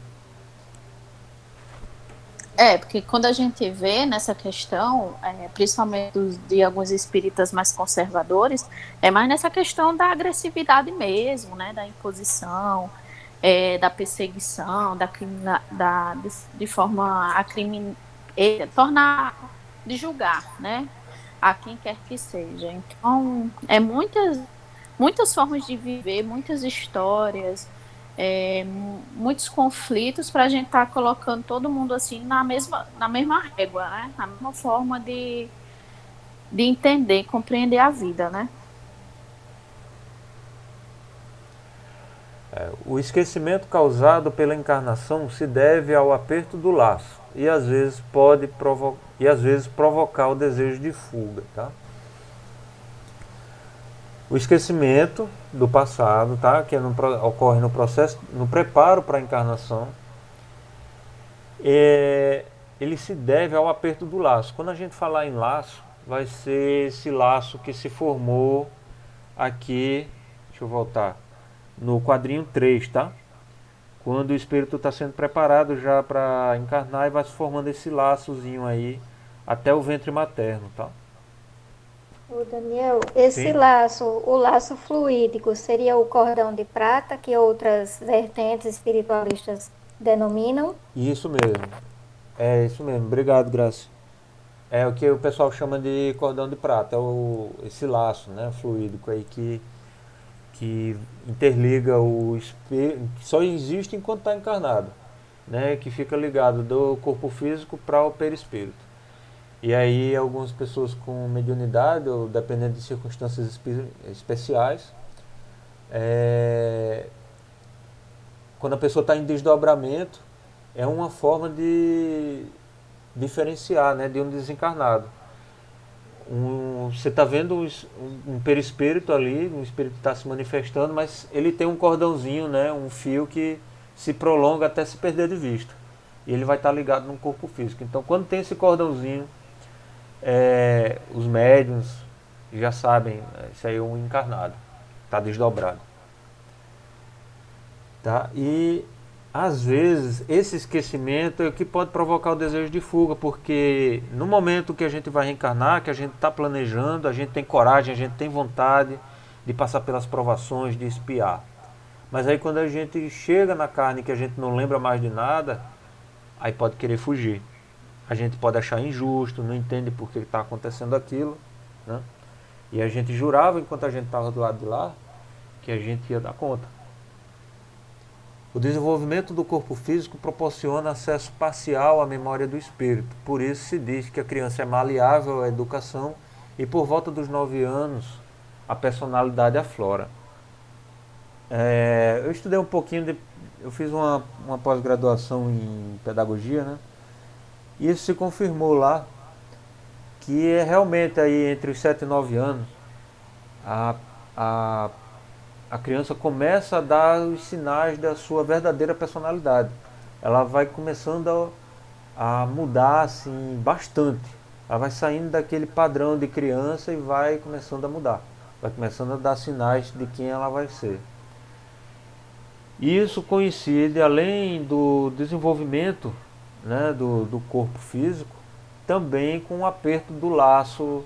Porque quando a gente vê nessa questão, principalmente de alguns espíritas mais conservadores, é mais nessa questão da agressividade mesmo, né, da imposição, da perseguição, de forma a tornar, de julgar, né, a quem quer que seja. Então, muitas formas de viver, muitas histórias, muitos conflitos para a gente estar colocando todo mundo assim na mesma régua, né? Na mesma forma de entender, compreender a vida, né? O esquecimento causado pela encarnação se deve ao aperto do laço e às vezes provocar o desejo de fuga, tá? O esquecimento do passado, tá? Que ocorre no processo, no preparo para a encarnação, ele se deve ao aperto do laço. Quando a gente falar em laço, vai ser esse laço que se formou aqui, deixa eu voltar, no quadrinho 3, tá? Quando o espírito está sendo preparado já para encarnar e vai se formando esse laçozinho aí até o ventre materno, tá? Ô Daniel, esse Sim. laço, o laço fluídico, seria o cordão de prata que outras vertentes espiritualistas denominam? Isso mesmo. É isso mesmo. Obrigado, Graça. É o que o pessoal chama de cordão de prata, esse laço, né, fluídico aí que interliga o espírito, que só existe enquanto está encarnado, né, que fica ligado do corpo físico para o perispírito. E aí algumas pessoas com mediunidade, ou dependendo de circunstâncias especiais, quando a pessoa está em desdobramento, é uma forma de diferenciar, né, de um desencarnado. você está vendo um perispírito ali, um espírito está se manifestando, mas ele tem um cordãozinho, né, um fio que se prolonga até se perder de vista. E ele vai estar ligado no corpo físico. Então, quando tem esse cordãozinho, os médiuns já sabem, isso aí é um encarnado, está desdobrado. Tá? E às vezes esse esquecimento é o que pode provocar o desejo de fuga, porque no momento que a gente vai reencarnar, que a gente está planejando, a gente tem coragem, a gente tem vontade de passar pelas provações, de espiar. Mas aí quando a gente chega na carne que a gente não lembra mais de nada, aí pode querer fugir. A gente pode achar injusto, não entende por que está acontecendo aquilo, né? E a gente jurava, enquanto a gente estava do lado de lá, que a gente ia dar conta. O desenvolvimento do corpo físico proporciona acesso parcial à memória do espírito. Por isso se diz que a criança é maleável à educação e por volta dos 9 anos a personalidade aflora. Eu estudei um pouquinho, eu fiz uma pós-graduação em pedagogia, né? E isso se confirmou lá, que é realmente aí entre os 7 e 9 anos a criança começa a dar os sinais da sua verdadeira personalidade. Ela vai começando a mudar assim bastante. Ela vai saindo daquele padrão de criança e vai começando a mudar. Vai começando a dar sinais de quem ela vai ser. Isso coincide, além do desenvolvimento, né, do corpo físico, também com o aperto do laço,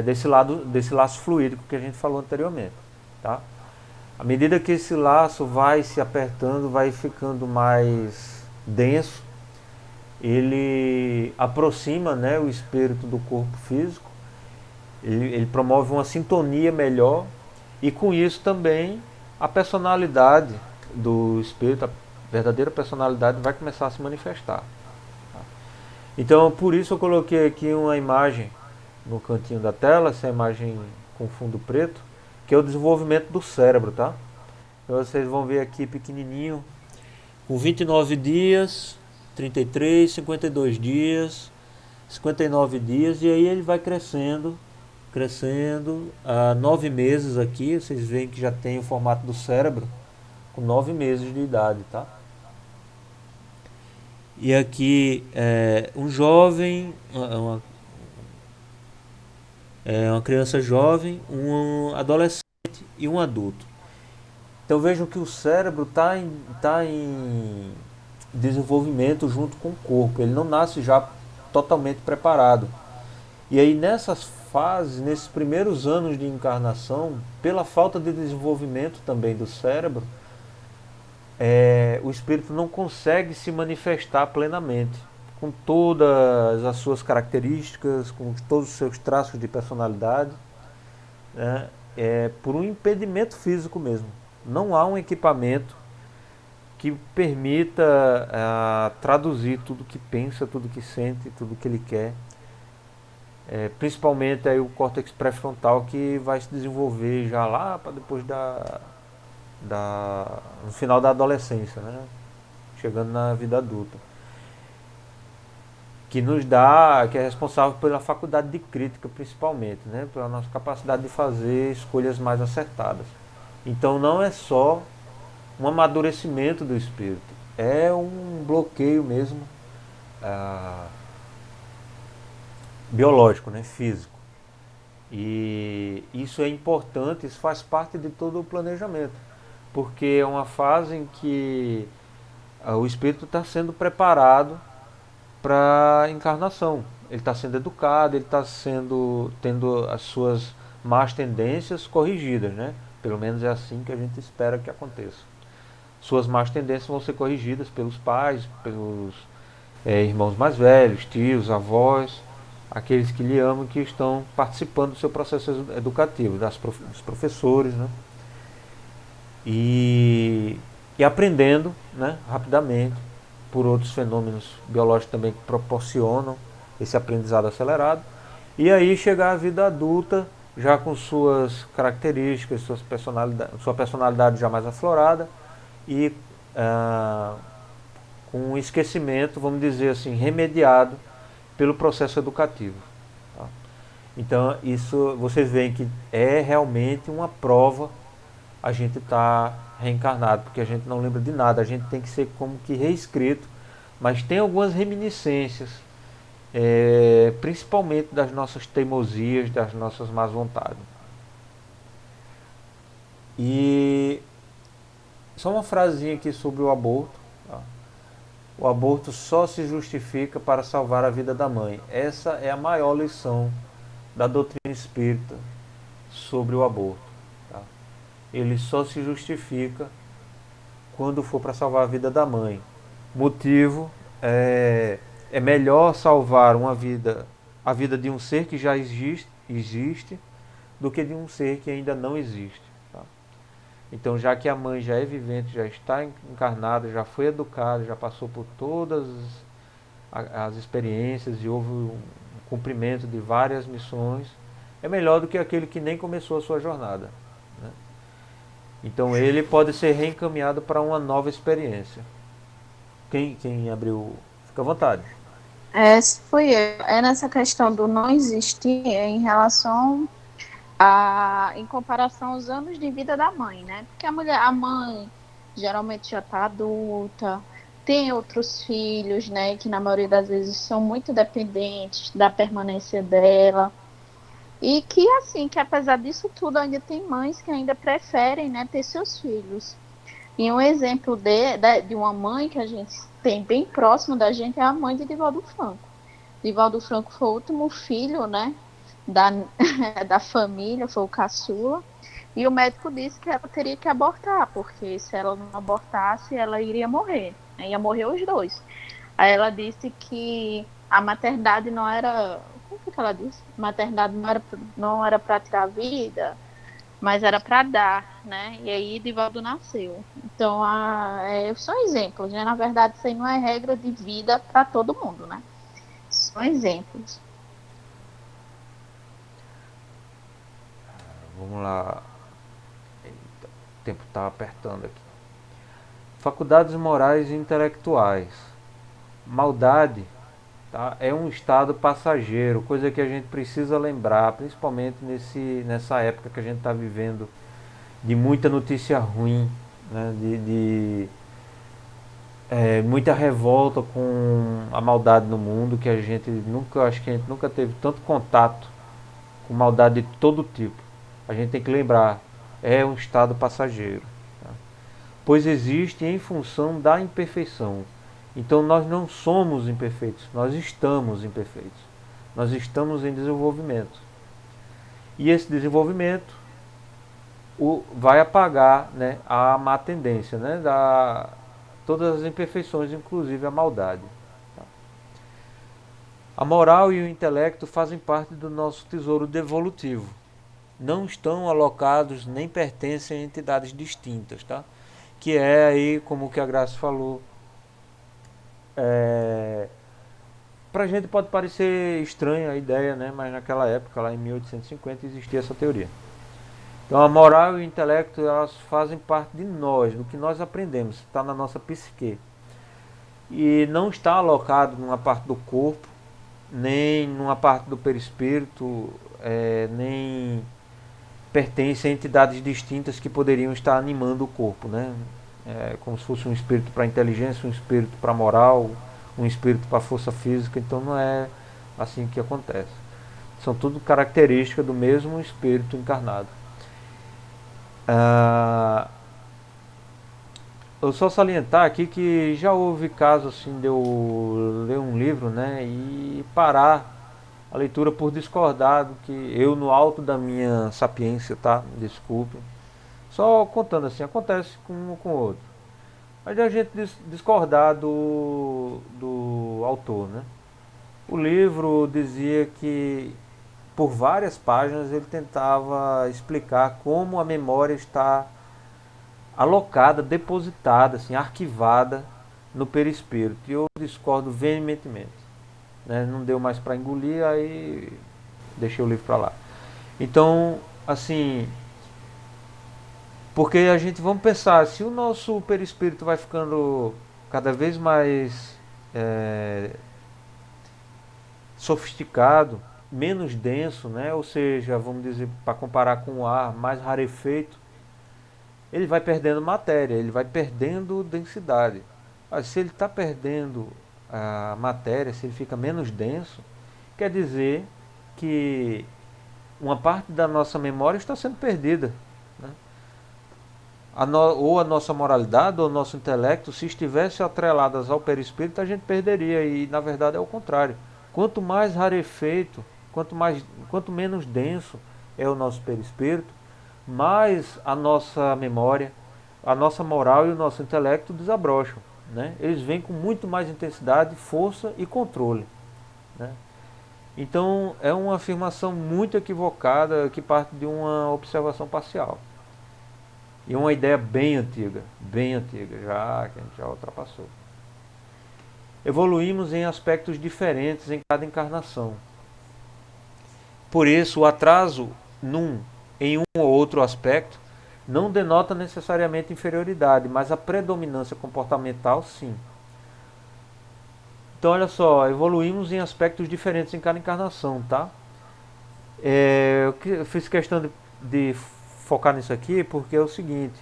desse laço fluídico que a gente falou anteriormente. Tá? À medida que esse laço vai se apertando, vai ficando mais denso, ele aproxima, né, o espírito do corpo físico, ele promove uma sintonia melhor e com isso também a personalidade do espírito, a verdadeira personalidade vai começar a se manifestar. Tá? Então por isso eu coloquei aqui uma imagem no cantinho da tela, essa imagem com fundo preto, que é o desenvolvimento do cérebro, tá? Então vocês vão ver aqui pequenininho, com 29 dias, 33, 52 dias, 59 dias, e aí ele vai crescendo, há 9 meses aqui, vocês veem que já tem o formato do cérebro, com 9 meses de idade, tá? E aqui um jovem, uma criança jovem, um adolescente e um adulto. Então vejam que o cérebro está em desenvolvimento junto com o corpo. Ele não nasce já totalmente preparado. E aí nessas fases, nesses primeiros anos de encarnação, pela falta de desenvolvimento também do cérebro, o espírito não consegue se manifestar plenamente, com todas as suas características, com todos os seus traços de personalidade, né? Por um impedimento físico mesmo. Não há um equipamento que permita traduzir tudo que pensa, tudo que sente, tudo que ele quer. Principalmente aí o córtex pré-frontal, que vai se desenvolver já lá para depois no final da adolescência, né? Chegando na vida adulta. Que é responsável pela faculdade de crítica, principalmente, né? Pela nossa capacidade de fazer escolhas mais acertadas. Então não é só um amadurecimento do espírito, é um bloqueio mesmo biológico, né? Físico. E isso é importante, isso faz parte de todo o planejamento, porque é uma fase em que o espírito está sendo preparado para a encarnação. Ele está sendo educado, ele está tendo as suas más tendências corrigidas, né? Pelo menos é assim que a gente espera que aconteça. Suas más tendências vão ser corrigidas pelos pais, pelos irmãos mais velhos, tios, avós, aqueles que lhe amam, que estão participando do seu processo educativo, dos professores, né? E aprendendo, né, rapidamente, por outros fenômenos biológicos também que proporcionam esse aprendizado acelerado. E aí chegar à vida adulta, já com suas características, sua personalidade já mais aflorada e com um esquecimento, vamos dizer assim, remediado pelo processo educativo. Tá? Então isso vocês veem que é realmente uma prova a gente estar reencarnado, porque a gente não lembra de nada, a gente tem que ser como que reescrito, mas tem algumas reminiscências, principalmente das nossas teimosias, das nossas más vontades. E só uma frasinha aqui sobre o aborto. Tá? O aborto só se justifica para salvar a vida da mãe. Essa é a maior lição da doutrina espírita sobre o aborto. Tá? Ele só se justifica quando for para salvar a vida da mãe. Motivo é melhor salvar uma vida, a vida de um ser que já existe do que de um ser que ainda não existe. Tá? Então, já que a mãe já é vivente, já está encarnada, já foi educada, já passou por todas as experiências e houve um cumprimento de várias missões, é melhor do que aquele que nem começou a sua jornada. Né? Então, ele pode ser reencaminhado para uma nova experiência. Quem abriu, fica à vontade. Se fui eu. É nessa questão do não existir em relação em comparação aos anos de vida da mãe, né? Porque a mãe geralmente já está adulta, tem outros filhos, né? Que na maioria das vezes são muito dependentes da permanência dela. E que assim, que apesar disso tudo, ainda tem mães que ainda preferem, né, ter seus filhos. E um exemplo de uma mãe que a gente tem bem próximo da gente é a mãe de Divaldo Franco. Divaldo Franco foi o último filho, né, da família, foi o caçula. E o médico disse que ela teria que abortar, porque se ela não abortasse, ela iria morrer. Ia morrer os dois. Aí ela disse que a maternidade não era... Como foi que ela disse? Maternidade não era para tirar a vida, mas era para dar, né? E aí Divaldo nasceu. Então, são exemplos, né? Na verdade, isso aí não é regra de vida para todo mundo, né? São exemplos. Vamos lá. Eita, o tempo está apertando aqui. Faculdades morais e intelectuais. Maldade, tá, é um estado passageiro, coisa que a gente precisa lembrar, principalmente nessa época que a gente está vivendo de muita notícia ruim, né, muita revolta com a maldade no mundo, que acho que a gente nunca teve tanto contato com maldade de todo tipo. A gente tem que lembrar, é um estado passageiro, tá? Pois existe em função da imperfeição. Então nós não somos imperfeitos, nós estamos imperfeitos. Nós estamos em desenvolvimento. E esse desenvolvimento vai apagar, né, a má tendência, né, todas as imperfeições, inclusive a maldade. Tá? A moral e o intelecto fazem parte do nosso tesouro devolutivo. Não estão alocados nem pertencem a entidades distintas, tá? Que é aí, como que a Graça falou, pra gente pode parecer estranha a ideia, né? Mas naquela época, lá em 1850, existia essa teoria. Então a moral e o intelecto, elas fazem parte de nós, do que nós aprendemos, está na nossa psique. E não está alocado numa parte do corpo, nem numa parte do perispírito, nem pertence a entidades distintas que poderiam estar animando o corpo, né? Como se fosse um espírito para a inteligência, um espírito para a moral, um espírito para a força física. Então não é assim que acontece. São tudo características do mesmo espírito encarnado. Eu só salientar aqui que já houve casos assim de eu ler um livro, né, e parar a leitura por discordar do que eu, no alto da minha sapiência, tá? Desculpe. Só contando assim, acontece com um com o outro. Mas a gente discordar do autor, né? O livro dizia que por várias páginas ele tentava explicar como a memória está alocada, depositada, assim, arquivada no perispírito. E eu discordo veementemente. Né? Não deu mais para engolir, aí deixei o livro para lá. Então, assim, porque a gente, vamos pensar, se o nosso perispírito vai ficando cada vez mais sofisticado, menos denso, né? Ou seja, vamos dizer, para comparar com o ar, mais rarefeito, ele vai perdendo matéria, ele vai perdendo densidade. Mas se ele está perdendo a matéria, se ele fica menos denso, quer dizer que uma parte da nossa memória está sendo perdida, né? Ou a nossa moralidade ou o nosso intelecto, se estivesse atreladas ao perispírito, a gente perderia, e na verdade é o contrário. Quanto mais rarefeito, quanto menos denso é o nosso perispírito, mais a nossa memória, a nossa moral e o nosso intelecto desabrocham, né? Eles vêm com muito mais intensidade, força e controle, né? Então é uma afirmação muito equivocada que parte de uma observação parcial. E uma ideia bem antiga, já que a gente já ultrapassou. Evoluímos em aspectos diferentes em cada encarnação. Por isso, o atraso em um ou outro aspecto não denota necessariamente inferioridade, mas a predominância comportamental, sim. Então, olha só, evoluímos em aspectos diferentes em cada encarnação, tá? Eu fiz questão de focar nisso aqui porque é o seguinte: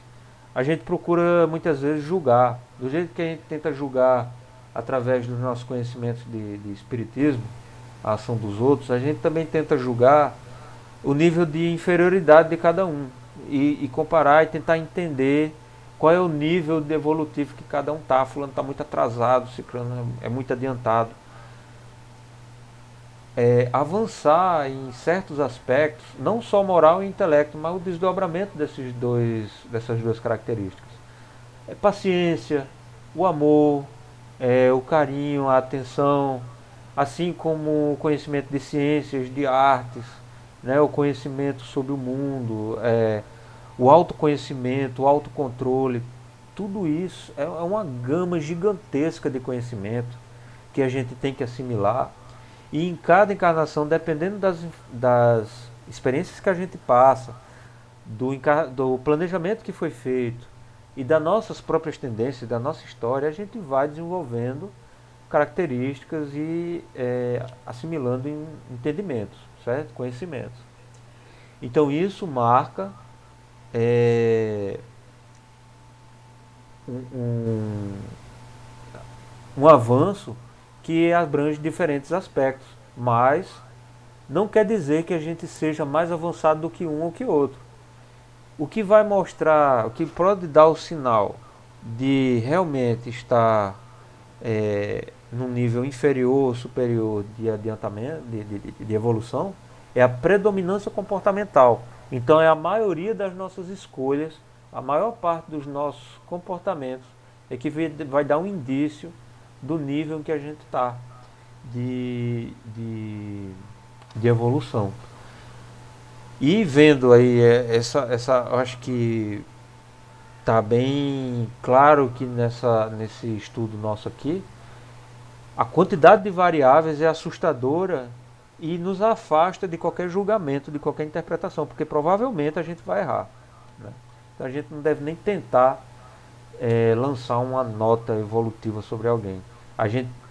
a gente procura muitas vezes julgar, do jeito que a gente tenta julgar através dos nossos conhecimentos de espiritismo, a ação dos outros, a gente também tenta julgar o nível de inferioridade de cada um e comparar e tentar entender qual é o nível de evolutivo que cada um está. Fulano está muito atrasado, ciclano é muito adiantado. Avançar em certos aspectos, não só moral e intelecto, mas o desdobramento dessas duas características. Paciência, o amor, o carinho, a atenção, assim como o conhecimento de ciências, de artes, né, o conhecimento sobre o mundo, o autoconhecimento, o autocontrole, tudo isso é uma gama gigantesca de conhecimento que a gente tem que assimilar. E em cada encarnação, dependendo das experiências que a gente passa, do planejamento que foi feito e das nossas próprias tendências, da nossa história, a gente vai desenvolvendo características e assimilando entendimentos, certo? Conhecimentos. Então isso marca um avanço que abrange diferentes aspectos, mas não quer dizer que a gente seja mais avançado do que um ou que outro. O que vai mostrar, o que pode dar o sinal de realmente estar num nível inferior ou superior de adiantamento, de evolução, é a predominância comportamental. Então é a maioria das nossas escolhas, a maior parte dos nossos comportamentos é que vai dar um indício do nível em que a gente está de evolução. E vendo aí eu acho que está bem claro que nesse estudo nosso aqui, a quantidade de variáveis é assustadora e nos afasta de qualquer julgamento, de qualquer interpretação, porque provavelmente a gente vai errar, né? Então a gente não deve nem tentar lançar uma nota evolutiva sobre alguém.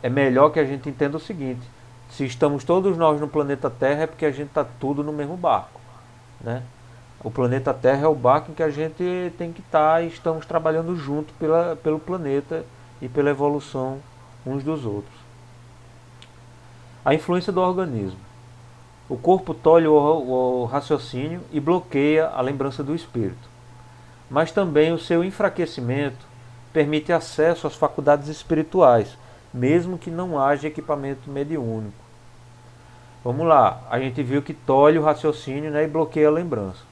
É melhor que a gente entenda o seguinte: se estamos todos nós no planeta Terra é porque a gente está tudo no mesmo barco, né? O planeta Terra é o barco em que a gente tem que estar e estamos trabalhando junto pelo planeta e pela evolução uns dos outros. A influência do organismo. O corpo tolhe o raciocínio e bloqueia a lembrança do espírito. Mas também o seu enfraquecimento permite acesso às faculdades espirituais, mesmo que não haja equipamento mediúnico. Vamos lá, a gente viu que tolhe o raciocínio, né, e bloqueia a lembrança.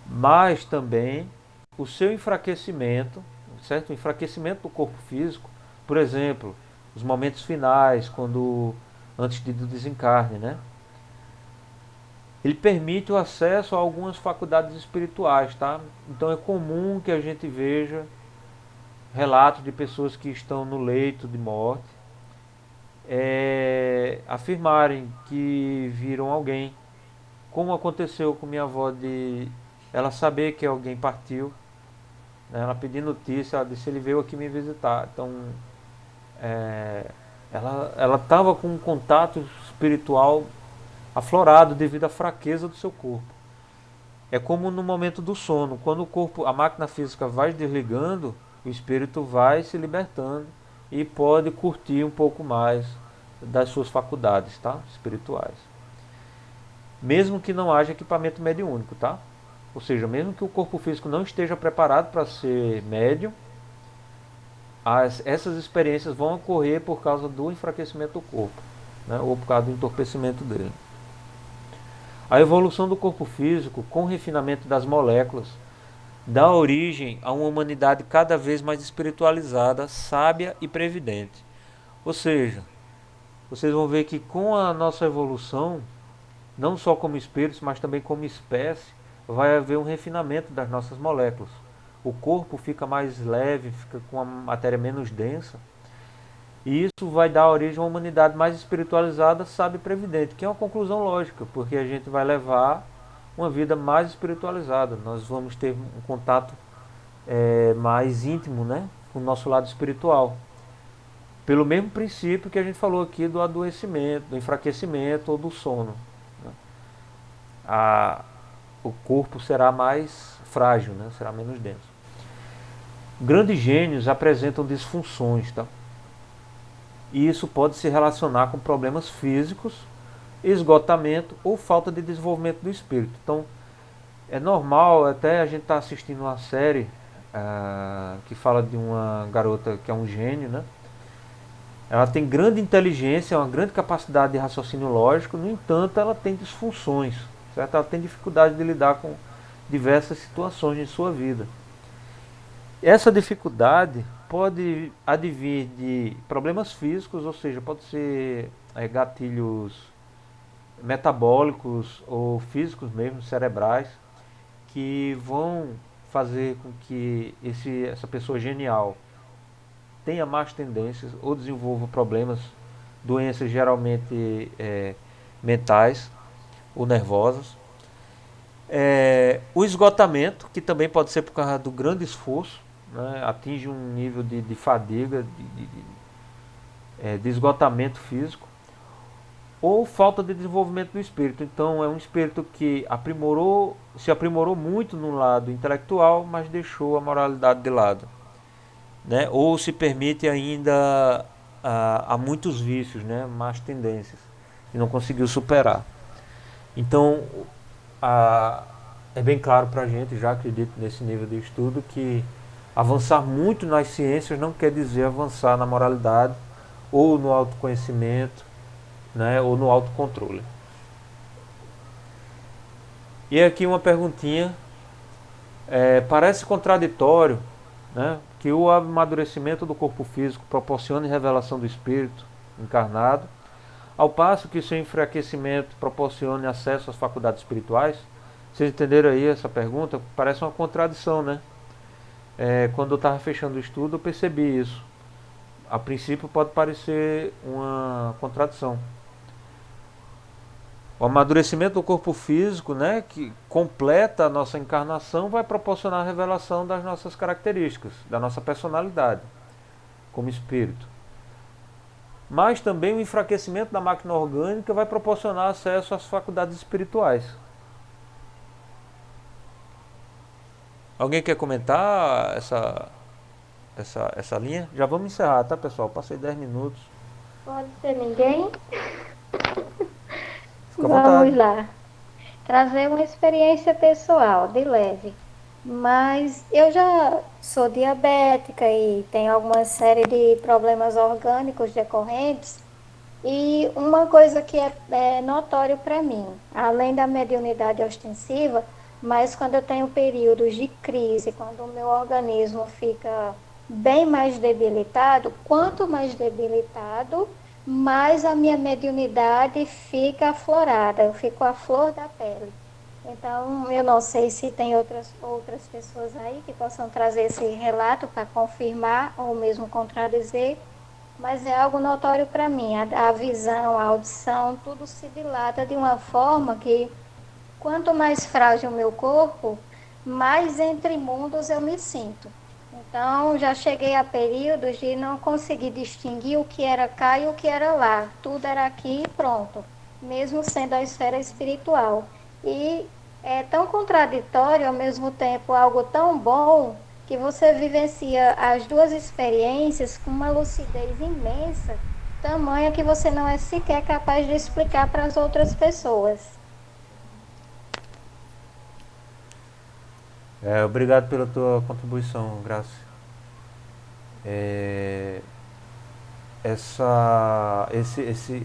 Mas também o seu enfraquecimento, certo? O enfraquecimento do corpo físico, por exemplo, os momentos finais, antes do desencarne, né? Ele permite o acesso a algumas faculdades espirituais, tá? Então é comum que a gente veja relatos de pessoas que estão no leito de morte afirmarem que viram alguém, como aconteceu com minha avó, de ela saber que alguém partiu, né? Ela pediu notícia, ela disse: ele veio aqui me visitar. Então ela estava com um contato espiritual aflorado devido à fraqueza do seu corpo. É como no momento do sono, quando o corpo, a máquina física vai desligando, o espírito vai se libertando e pode curtir um pouco mais das suas faculdades, tá? Espirituais. Mesmo que não haja equipamento mediúnico, tá? Ou seja, mesmo que o corpo físico não esteja preparado para ser médium, essas experiências vão ocorrer por causa do enfraquecimento do corpo, né? Ou por causa do entorpecimento dele. A evolução do corpo físico, com o refinamento das moléculas, dá origem a uma humanidade cada vez mais espiritualizada, sábia e previdente. Ou seja, vocês vão ver que com a nossa evolução, não só como espíritos, mas também como espécie, vai haver um refinamento das nossas moléculas. O corpo fica mais leve, fica com a matéria menos densa, e isso vai dar origem a uma humanidade mais espiritualizada, sábia e previdente, que é uma conclusão lógica, porque a gente vai levar uma vida mais espiritualizada. Nós vamos ter um contato mais íntimo, né, com o nosso lado espiritual. Pelo mesmo princípio que a gente falou aqui do adoecimento, do enfraquecimento ou do sono. Né? O corpo será mais frágil, né, será menos denso. Grandes gênios apresentam disfunções, tá? E isso pode se relacionar com problemas físicos, esgotamento ou falta de desenvolvimento do espírito. Então, é normal, até a gente está assistindo uma série que fala de uma garota que é um gênio, né? Ela tem grande inteligência, uma grande capacidade de raciocínio lógico, no entanto, ela tem disfunções, certo? Ela tem dificuldade de lidar com diversas situações em sua vida. Essa dificuldade pode advir de problemas físicos, ou seja, pode ser gatilhos metabólicos ou físicos mesmo, cerebrais, que vão fazer com que essa pessoa genial tenha más tendências ou desenvolva problemas, doenças geralmente mentais ou nervosas. O esgotamento, que também pode ser por causa do grande esforço, né, atinge um nível de fadiga, de esgotamento físico, ou falta de desenvolvimento do espírito. Então é um espírito que se aprimorou muito no lado intelectual, mas deixou a moralidade de lado, né? Ou se permite ainda a muitos vícios, né? Más tendências, e não conseguiu superar. Então é bem claro para a gente, já acredito nesse nível de estudo, que avançar muito nas ciências não quer dizer avançar na moralidade ou no autoconhecimento, né, ou no autocontrole. E aqui uma perguntinha. Parece contraditório, né, que o amadurecimento do corpo físico proporcione revelação do espírito encarnado, ao passo que seu enfraquecimento proporcione acesso às faculdades espirituais. Vocês entenderam aí essa pergunta? Parece uma contradição, né? Quando eu estava fechando o estudo, eu percebi isso. A princípio pode parecer uma contradição. O amadurecimento do corpo físico, né, que completa a nossa encarnação, vai proporcionar a revelação das nossas características, da nossa personalidade como espírito. Mas também o enfraquecimento da máquina orgânica vai proporcionar acesso às faculdades espirituais. Alguém quer comentar essa linha? Já vamos encerrar, tá, pessoal? Passei 10 minutos. Pode ser ninguém? Fica à vontade. Vamos lá. Trazer uma experiência pessoal, de leve. Mas eu já sou diabética e tenho alguma série de problemas orgânicos decorrentes. E uma coisa que é notório para mim, além da mediunidade ostensiva, mas quando eu tenho períodos de crise, quando o meu organismo fica bem mais debilitado, quanto mais debilitado, mais a minha mediunidade fica aflorada, eu fico à flor da pele. Então, eu não sei se tem outras pessoas aí que possam trazer esse relato para confirmar ou mesmo contradizer, mas é algo notório para mim. A visão, a audição, tudo se dilata de uma forma que, quanto mais frágil o meu corpo, mais entre mundos eu me sinto. Então, já cheguei a períodos de não conseguir distinguir o que era cá e o que era lá. Tudo era aqui e pronto. mesmo sendo a esfera espiritual. E é tão contraditório, ao mesmo tempo algo tão bom, que você vivencia as duas experiências com uma lucidez imensa, tamanha que você não é sequer capaz de explicar para as outras pessoas. Obrigado pela tua contribuição, Graça. É,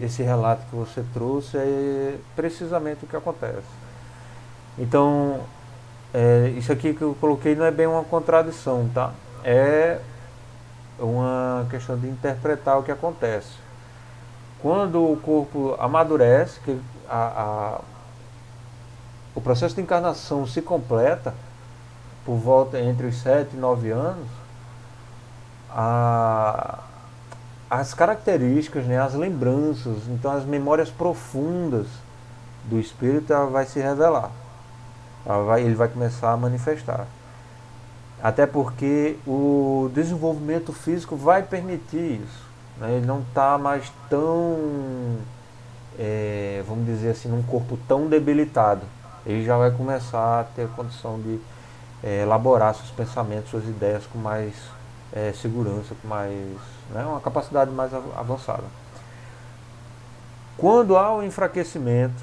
esse relato que você trouxe é precisamente o que acontece. Então, isso aqui que eu coloquei não é bem uma contradição, tá? É uma questão de interpretar o que acontece. Quando o corpo amadurece, que o processo de encarnação se completa por volta entre os 7 e 9 anos, a, as características, né, as lembranças, então as memórias profundas do espírito, ela vai se revelar. Ele vai começar a manifestar. Até porque o desenvolvimento físico vai permitir isso. Né? Ele não está mais tão, vamos dizer assim, num corpo tão debilitado. Ele já vai começar a ter a condição de elaborar seus pensamentos, suas ideias com mais segurança, com mais, né, uma capacidade mais avançada. Quando há o enfraquecimento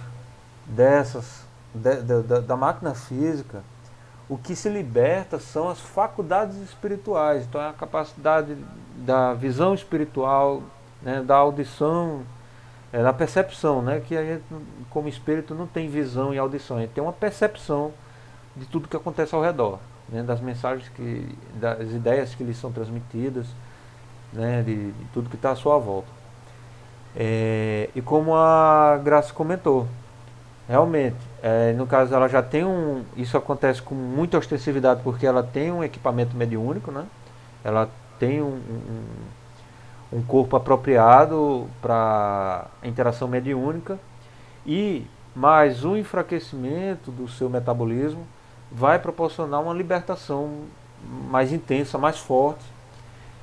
da máquina física, o que se liberta são as faculdades espirituais. Então é a capacidade da visão espiritual, né, da audição, da percepção, né, que a gente, como espírito, não tem visão e audição, a gente tem uma percepção de tudo que acontece ao redor, né, das mensagens, das ideias que lhes são transmitidas, né, de tudo que está à sua volta. E como a Graça comentou, realmente, no caso ela já tem isso acontece com muita ostensividade porque ela tem um equipamento mediúnico, né? Ela tem um corpo apropriado para interação mediúnica e mais um enfraquecimento do seu metabolismo vai proporcionar uma libertação mais intensa, mais forte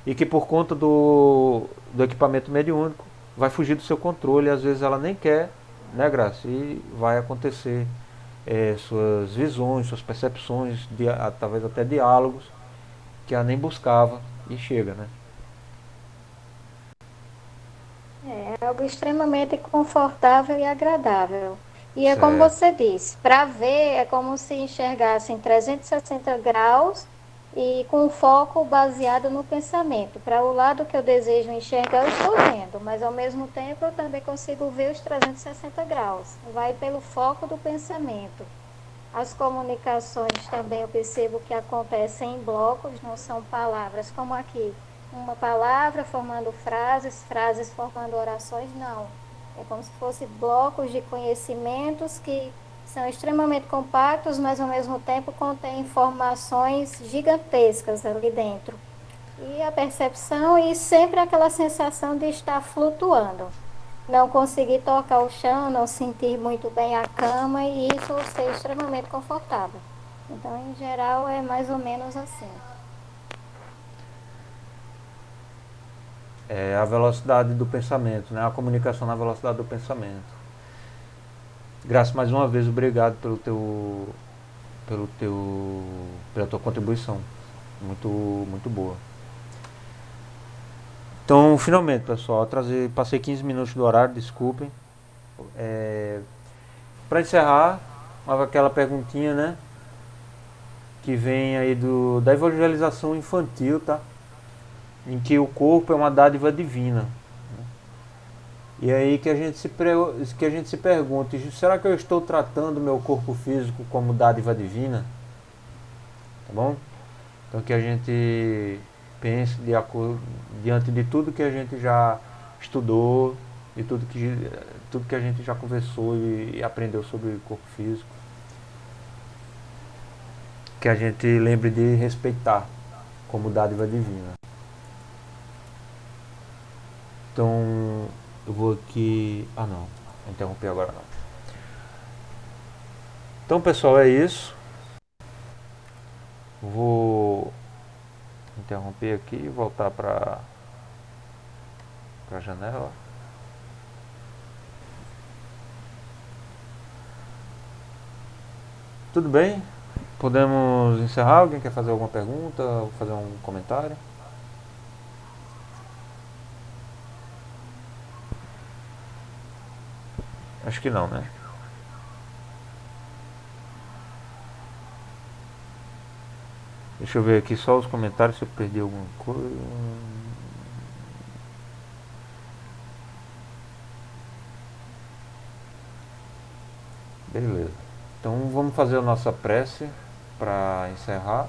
e que por conta do equipamento mediúnico vai fugir do seu controle e às vezes ela nem quer, né, Graça? E vai acontecer suas visões, suas percepções, talvez até diálogos que ela nem buscava e chega, né? É algo extremamente confortável e agradável. E é como Certo. você disse, para ver é como se enxergasse em 360 graus e com foco baseado no pensamento. Para o lado que eu desejo enxergar, eu estou vendo, mas ao mesmo tempo eu também consigo ver os 360 graus. Vai pelo foco do pensamento. As comunicações também eu percebo que acontecem em blocos, não são palavras, como aqui. Uma palavra formando frases, frases formando orações, não. É como se fossem blocos de conhecimentos que são extremamente compactos, mas ao mesmo tempo contêm informações gigantescas ali dentro. E a percepção e sempre aquela sensação de estar flutuando. Não conseguir tocar o chão, não sentir muito bem a cama e isso ser extremamente confortável. Então, em geral, é mais ou menos assim. É a velocidade do pensamento, né? A comunicação na velocidade do pensamento. Graça, mais uma vez, obrigado pela tua contribuição. Muito, muito boa. Então, finalmente, pessoal, passei 15 minutos do horário, desculpem. Para encerrar, aquela perguntinha, né? Que vem aí da evangelização infantil, tá? Em que o corpo é uma dádiva divina. E aí que a gente se pergunta, será que eu estou tratando meu corpo físico como dádiva divina? Tá bom? Então que a gente pense diante de tudo que a gente já estudou, de tudo que a gente já conversou e aprendeu sobre o corpo físico, que a gente lembre de respeitar como dádiva divina. Então, eu vou aqui... Ah, não. Interrompi agora não. Então, pessoal, é isso. Vou interromper aqui e voltar para a janela. Tudo bem? Podemos encerrar? Alguém quer fazer alguma pergunta ou fazer um comentário? Acho que não, né? Deixa eu ver aqui só os comentários se eu perdi alguma coisa. Beleza. Então vamos fazer a nossa prece para encerrar.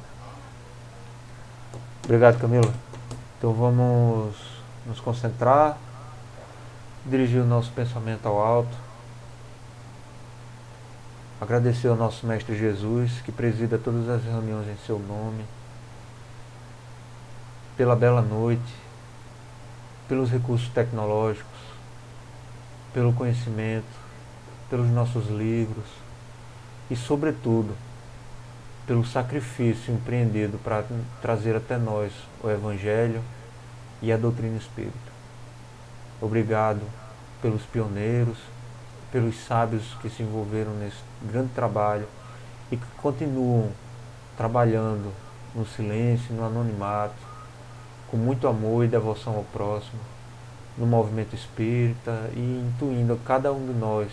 Obrigado, Camila. Então vamos nos concentrar, dirigir o nosso pensamento ao alto, agradecer ao nosso Mestre Jesus, que presida todas as reuniões em seu nome, pela bela noite, pelos recursos tecnológicos, pelo conhecimento, pelos nossos livros e, sobretudo, pelo sacrifício empreendido para trazer até nós o Evangelho e a doutrina espírita. Obrigado pelos pioneiros, pelos sábios que se envolveram nesse grande trabalho e que continuam trabalhando no silêncio, no anonimato, com muito amor e devoção ao próximo, no movimento espírita e intuindo a cada um de nós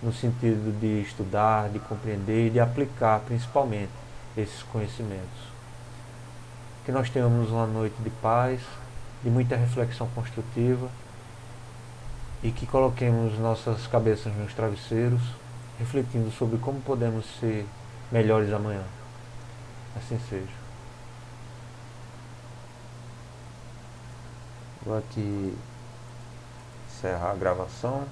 no sentido de estudar, de compreender e de aplicar principalmente esses conhecimentos. Que nós tenhamos uma noite de paz, de muita reflexão construtiva e que coloquemos nossas cabeças nos travesseiros, refletindo sobre como podemos ser melhores amanhã. Assim seja. Vou aqui encerrar a gravação.